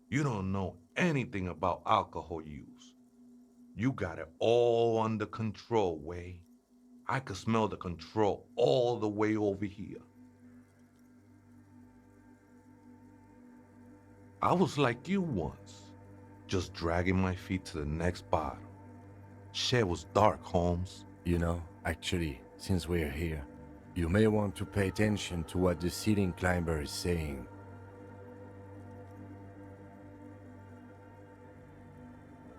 You don't know anything about alcohol use. You got it all under control, Way. I could smell the control all the way over here. I was like you once, just dragging my feet to the next bottle. Shit was dark, Holmes. You know, actually, since we're here, you may want to pay attention to what the ceiling climber is saying.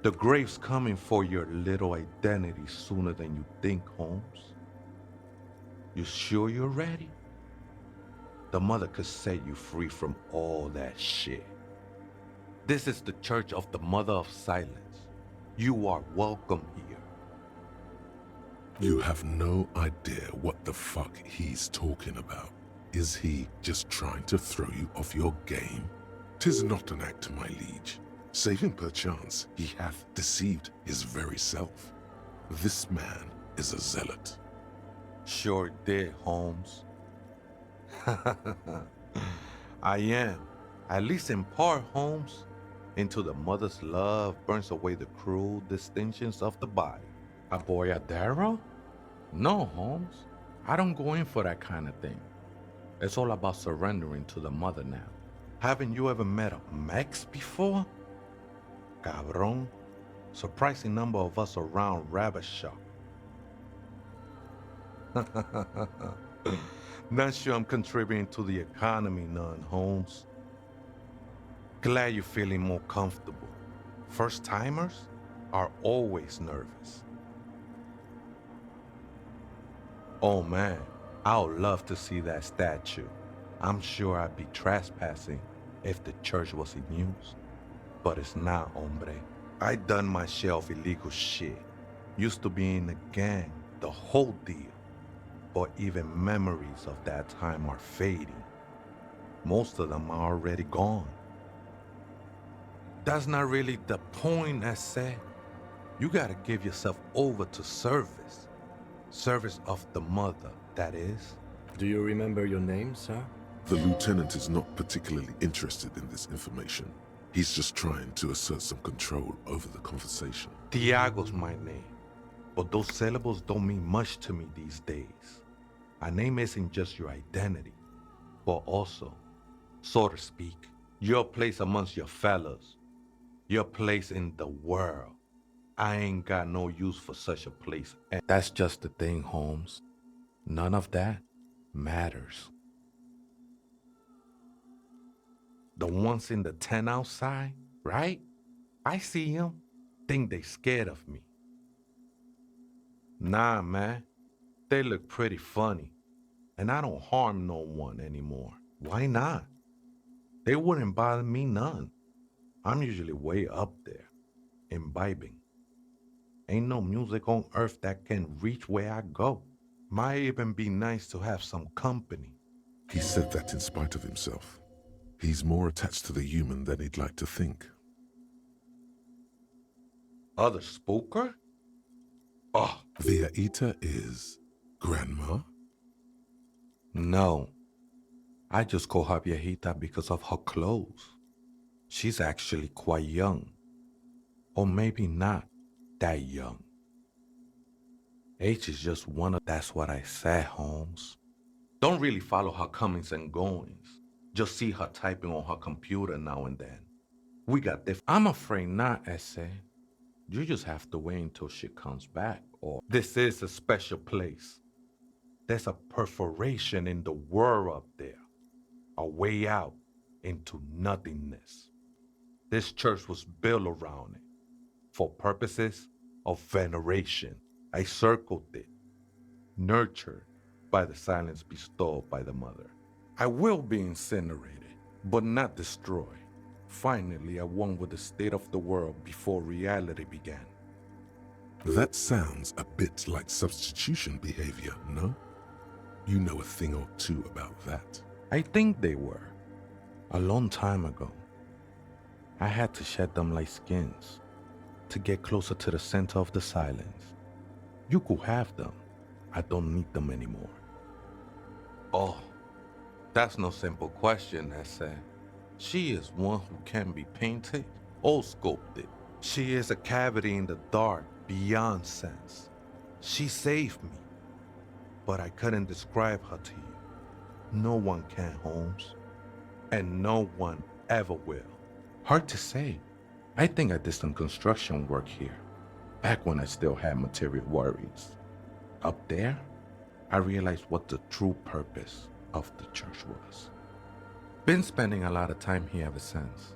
The grave's coming for your little identity sooner than you think, Holmes. You sure you're ready? The mother could set you free from all that shit. This is the Church of the Mother of Silence. You are welcome here. You have no idea what the fuck he's talking about. Is he just trying to throw you off your game? 'Tis not an act, my liege. Saving perchance he hath deceived his very self. This man is a zealot. Sure did, Holmes. I am, at least in part, Holmes. Into the mother's love burns away the cruel distinctions of the body. A boyadero? No, Holmes. I don't go in for that kind of thing. It's all about surrendering to the mother now. Haven't you ever met a Mex before? Cabron. Surprising number of us around Rabbit Shop. Not sure I'm contributing to the economy none, Holmes. Glad you're feeling more comfortable. First-timers are always nervous. Oh man, I would love to see that statue. I'm sure I'd be trespassing if the church was in use. But it's not, hombre. I done my share of illegal shit. Used to be in a gang, the whole deal. But even memories of that time are fading. Most of them are already gone. That's not really the point, I said. You gotta give yourself over to service. Service of the mother, that is. Do you remember your name, sir? The lieutenant is not particularly interested in this information. He's just trying to assert some control over the conversation. Tiago's my name, but those syllables don't mean much to me these days. A name isn't just your identity, but also, so to speak, your place amongst your fellows, your place in the world. I ain't got no use for such a place, and that's just the thing, Holmes. None of that matters. The ones in the tent outside, right? I see them, think they scared of me. Nah, man. They look pretty funny. And I don't harm no one anymore. Why not? They wouldn't bother me none. I'm usually way up there, imbibing. Ain't no music on earth that can reach where I go. Might even be nice to have some company. He said that in spite of himself. He's more attached to the human than he'd like to think. Other spooker? Oh. Viaita is Grandma? No. I just call her Viejita because of her clothes. She's actually quite young. Or maybe not that young. Age is just one of... That's what I said, Holmes. Don't really follow her comings and goings. Just see her typing on her computer now and then. We got different... I'm afraid not, Essay. You just have to wait until she comes back, or... This is a special place. There's a perforation in the world up there. A way out into nothingness. This church was built around it. For purposes of veneration. I circled it. Nurtured by the silence bestowed by the mother. I will be incinerated, but not destroyed. Finally, at one with the state of the world before reality began. That sounds a bit like substitution behavior, no? You know a thing or two about that. I think they were. A long time ago. I had to shed them like skins to get closer to the center of the silence. You could have them. I don't need them anymore. Oh, that's no simple question, Essay. She is one who can be painted or sculpted. She is a cavity in the dark beyond sense. She saved me, but I couldn't describe her to you. No one can, Holmes, and no one ever will. Hard to say. I think I did some construction work here, back when I still had material worries. Up there, I realized what the true purpose of the church was. Been spending a lot of time here ever since.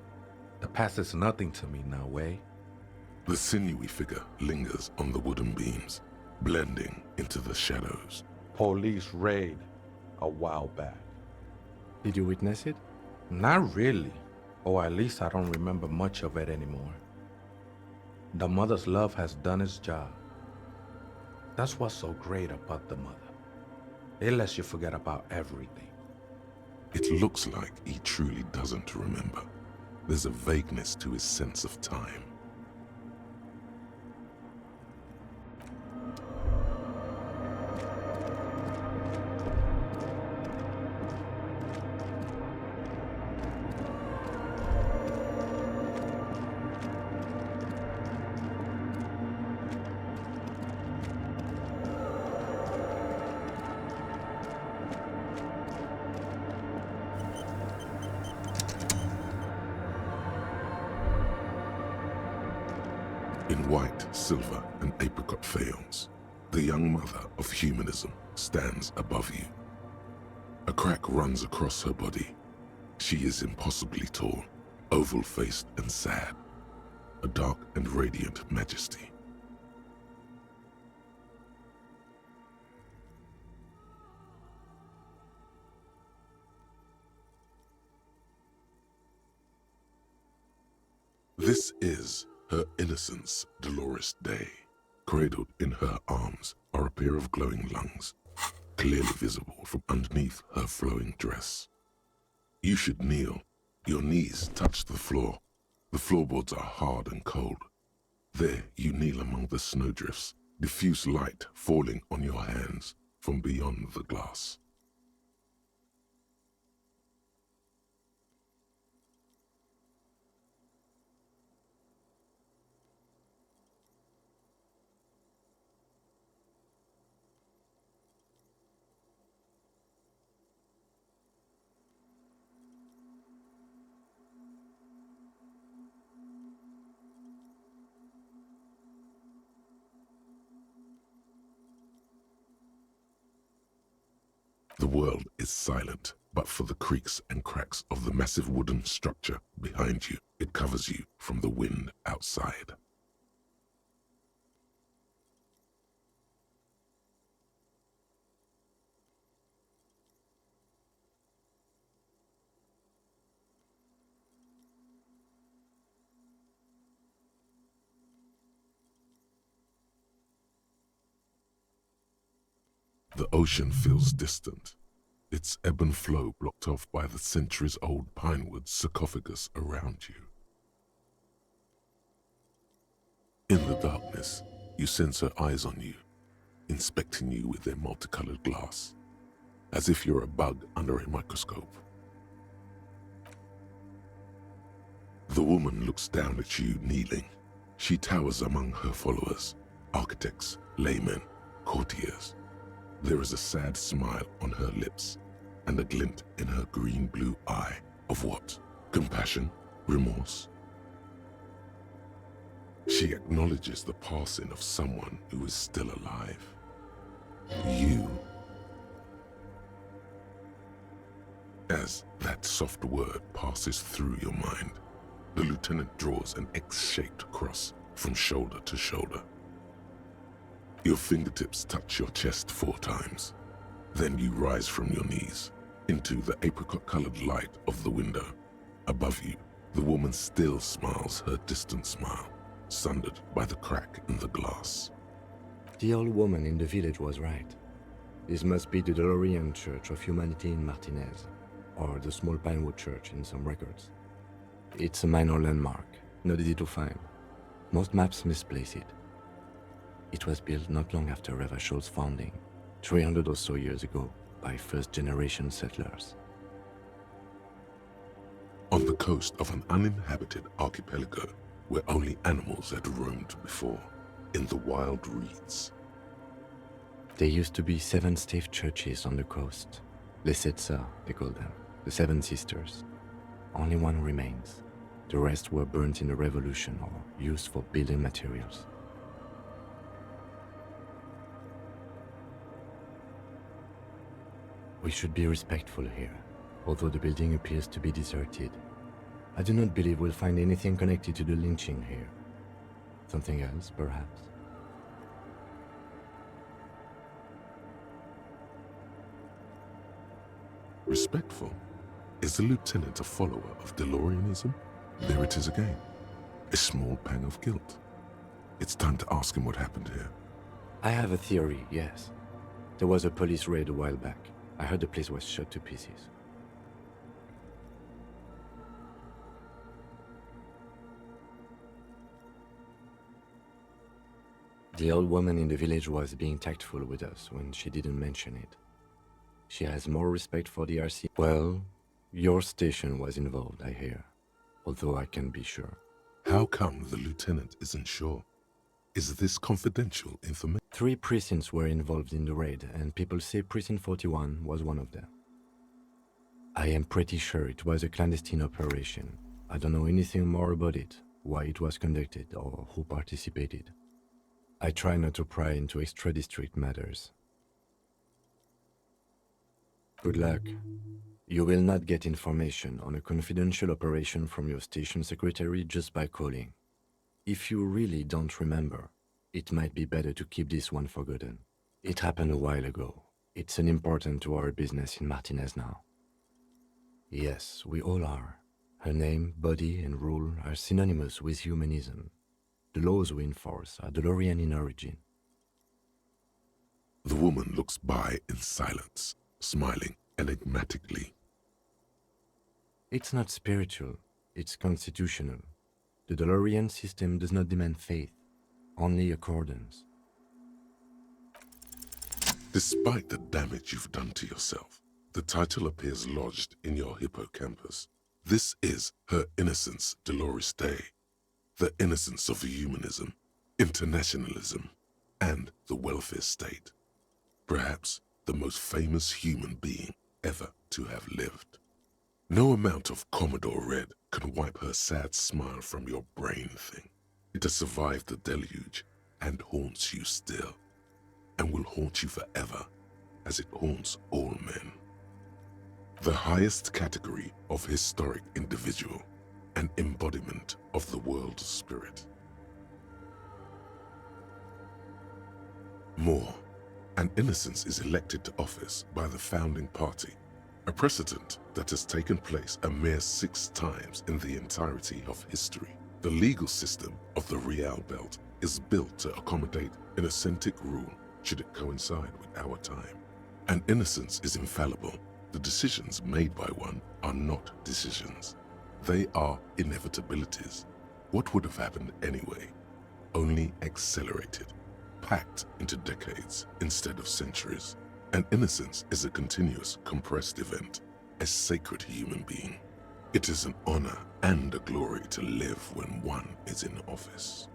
The past is nothing to me now, eh? The sinewy figure lingers on the wooden beams, blending into the shadows. Police raid a while back. Did you witness it? Not really, or at least I don't remember much of it anymore. The mother's love has done its job. That's what's so great about the mother. It lets you forget about everything. It looks like he truly doesn't remember. There's a vagueness to his sense of time. In white, silver, and apricot faience, the young mother of humanism stands above you. A crack runs across her body. She is impossibly tall, oval-faced and sad, a dark and radiant majesty. This is her innocence, Dolores Day. Cradled in her arms are a pair of glowing lungs, clearly visible from underneath her flowing dress. You should kneel. Your knees touch the floor. The floorboards are hard and cold. There you kneel among the snowdrifts, diffuse light falling on your hands from beyond the glass. The world is silent, but for the creaks and cracks of the massive wooden structure behind you, it covers you from the wind outside. The ocean feels distant, its ebb and flow blocked off by the centuries-old pinewood sarcophagus around you. In the darkness, you sense her eyes on you, inspecting you with their multicolored glass, as if you're a bug under a microscope. The woman looks down at you kneeling. She towers among her followers, architects, laymen, courtiers. There is a sad smile on her lips and a glint in her green-blue eye of what? Compassion? Remorse? She acknowledges the passing of someone who is still alive. You. As that soft word passes through your mind, the lieutenant draws an X-shaped cross from shoulder to shoulder. Your fingertips touch your chest 4 times. Then you rise from your knees into the apricot-colored light of the window. Above you, the woman still smiles her distant smile, sundered by the crack in the glass. The old woman in the village was right. This must be the DeLorean Church of Humanity in Martinez, or the small Pinewood Church in some records. It's a minor landmark, not easy to find. Most maps misplace it. It was built not long after Revachol's founding, 300 or so years ago, by first-generation settlers. On the coast of an uninhabited archipelago where only animals had roamed before, in the wild reeds. There used to be 7 stave churches on the coast. Les Setsa, they call them, the 7 sisters. Only one remains. The rest were burnt in the revolution or used for building materials. We should be respectful here, although the building appears to be deserted. I do not believe we'll find anything connected to the lynching here. Something else, perhaps? Respectful? Is the lieutenant a follower of DeLoreanism? There it is again. A small pang of guilt. It's time to ask him what happened here. I have a theory, yes. There was a police raid a while back. I heard the place was shot to pieces. The old woman in the village was being tactful with us when she didn't mention it. She has more respect for the RC. Well, your station was involved, I hear. Although I can't be sure. How come the lieutenant isn't sure? Is this confidential information? 3 precincts were involved in the raid, and people say Precinct 41 was one of them. I am pretty sure it was a clandestine operation. I don't know anything more about it, why it was conducted, or who participated. I try not to pry into extra-district matters. Good luck. You will not get information on a confidential operation from your station secretary just by calling. If you really don't remember, it might be better to keep this one forgotten. It happened a while ago. It's unimportant to our business in Martinez now. Yes, we all are. Her name, body, and rule are synonymous with humanism. The laws we enforce are DeLorean in origin. The woman looks by in silence, smiling enigmatically. It's not spiritual, it's constitutional. The DeLorean system does not demand faith, only accordance. Despite the damage you've done to yourself, the title appears lodged in your hippocampus. This is her innocence, Dolores Day. The innocence of humanism, internationalism, and the welfare state. Perhaps the most famous human being ever to have lived. No amount of Commodore Red can wipe her sad smile from your brain thing. It has survived the deluge and haunts you still, and will haunt you forever, as it haunts all men. The highest category of historic individual, an embodiment of the world spirit. More, an innocence is elected to office by the founding party, a precedent that has taken place a mere 6 times in the entirety of history. The legal system of the Real Belt is built to accommodate inauthentic rule should it coincide with our time. And innocence is infallible. The decisions made by one are not decisions. They are inevitabilities. What would have happened anyway? Only accelerated, packed into decades instead of centuries. And innocence is a continuous, compressed event, a sacred human being. It is an honor and a glory to live when one is in office.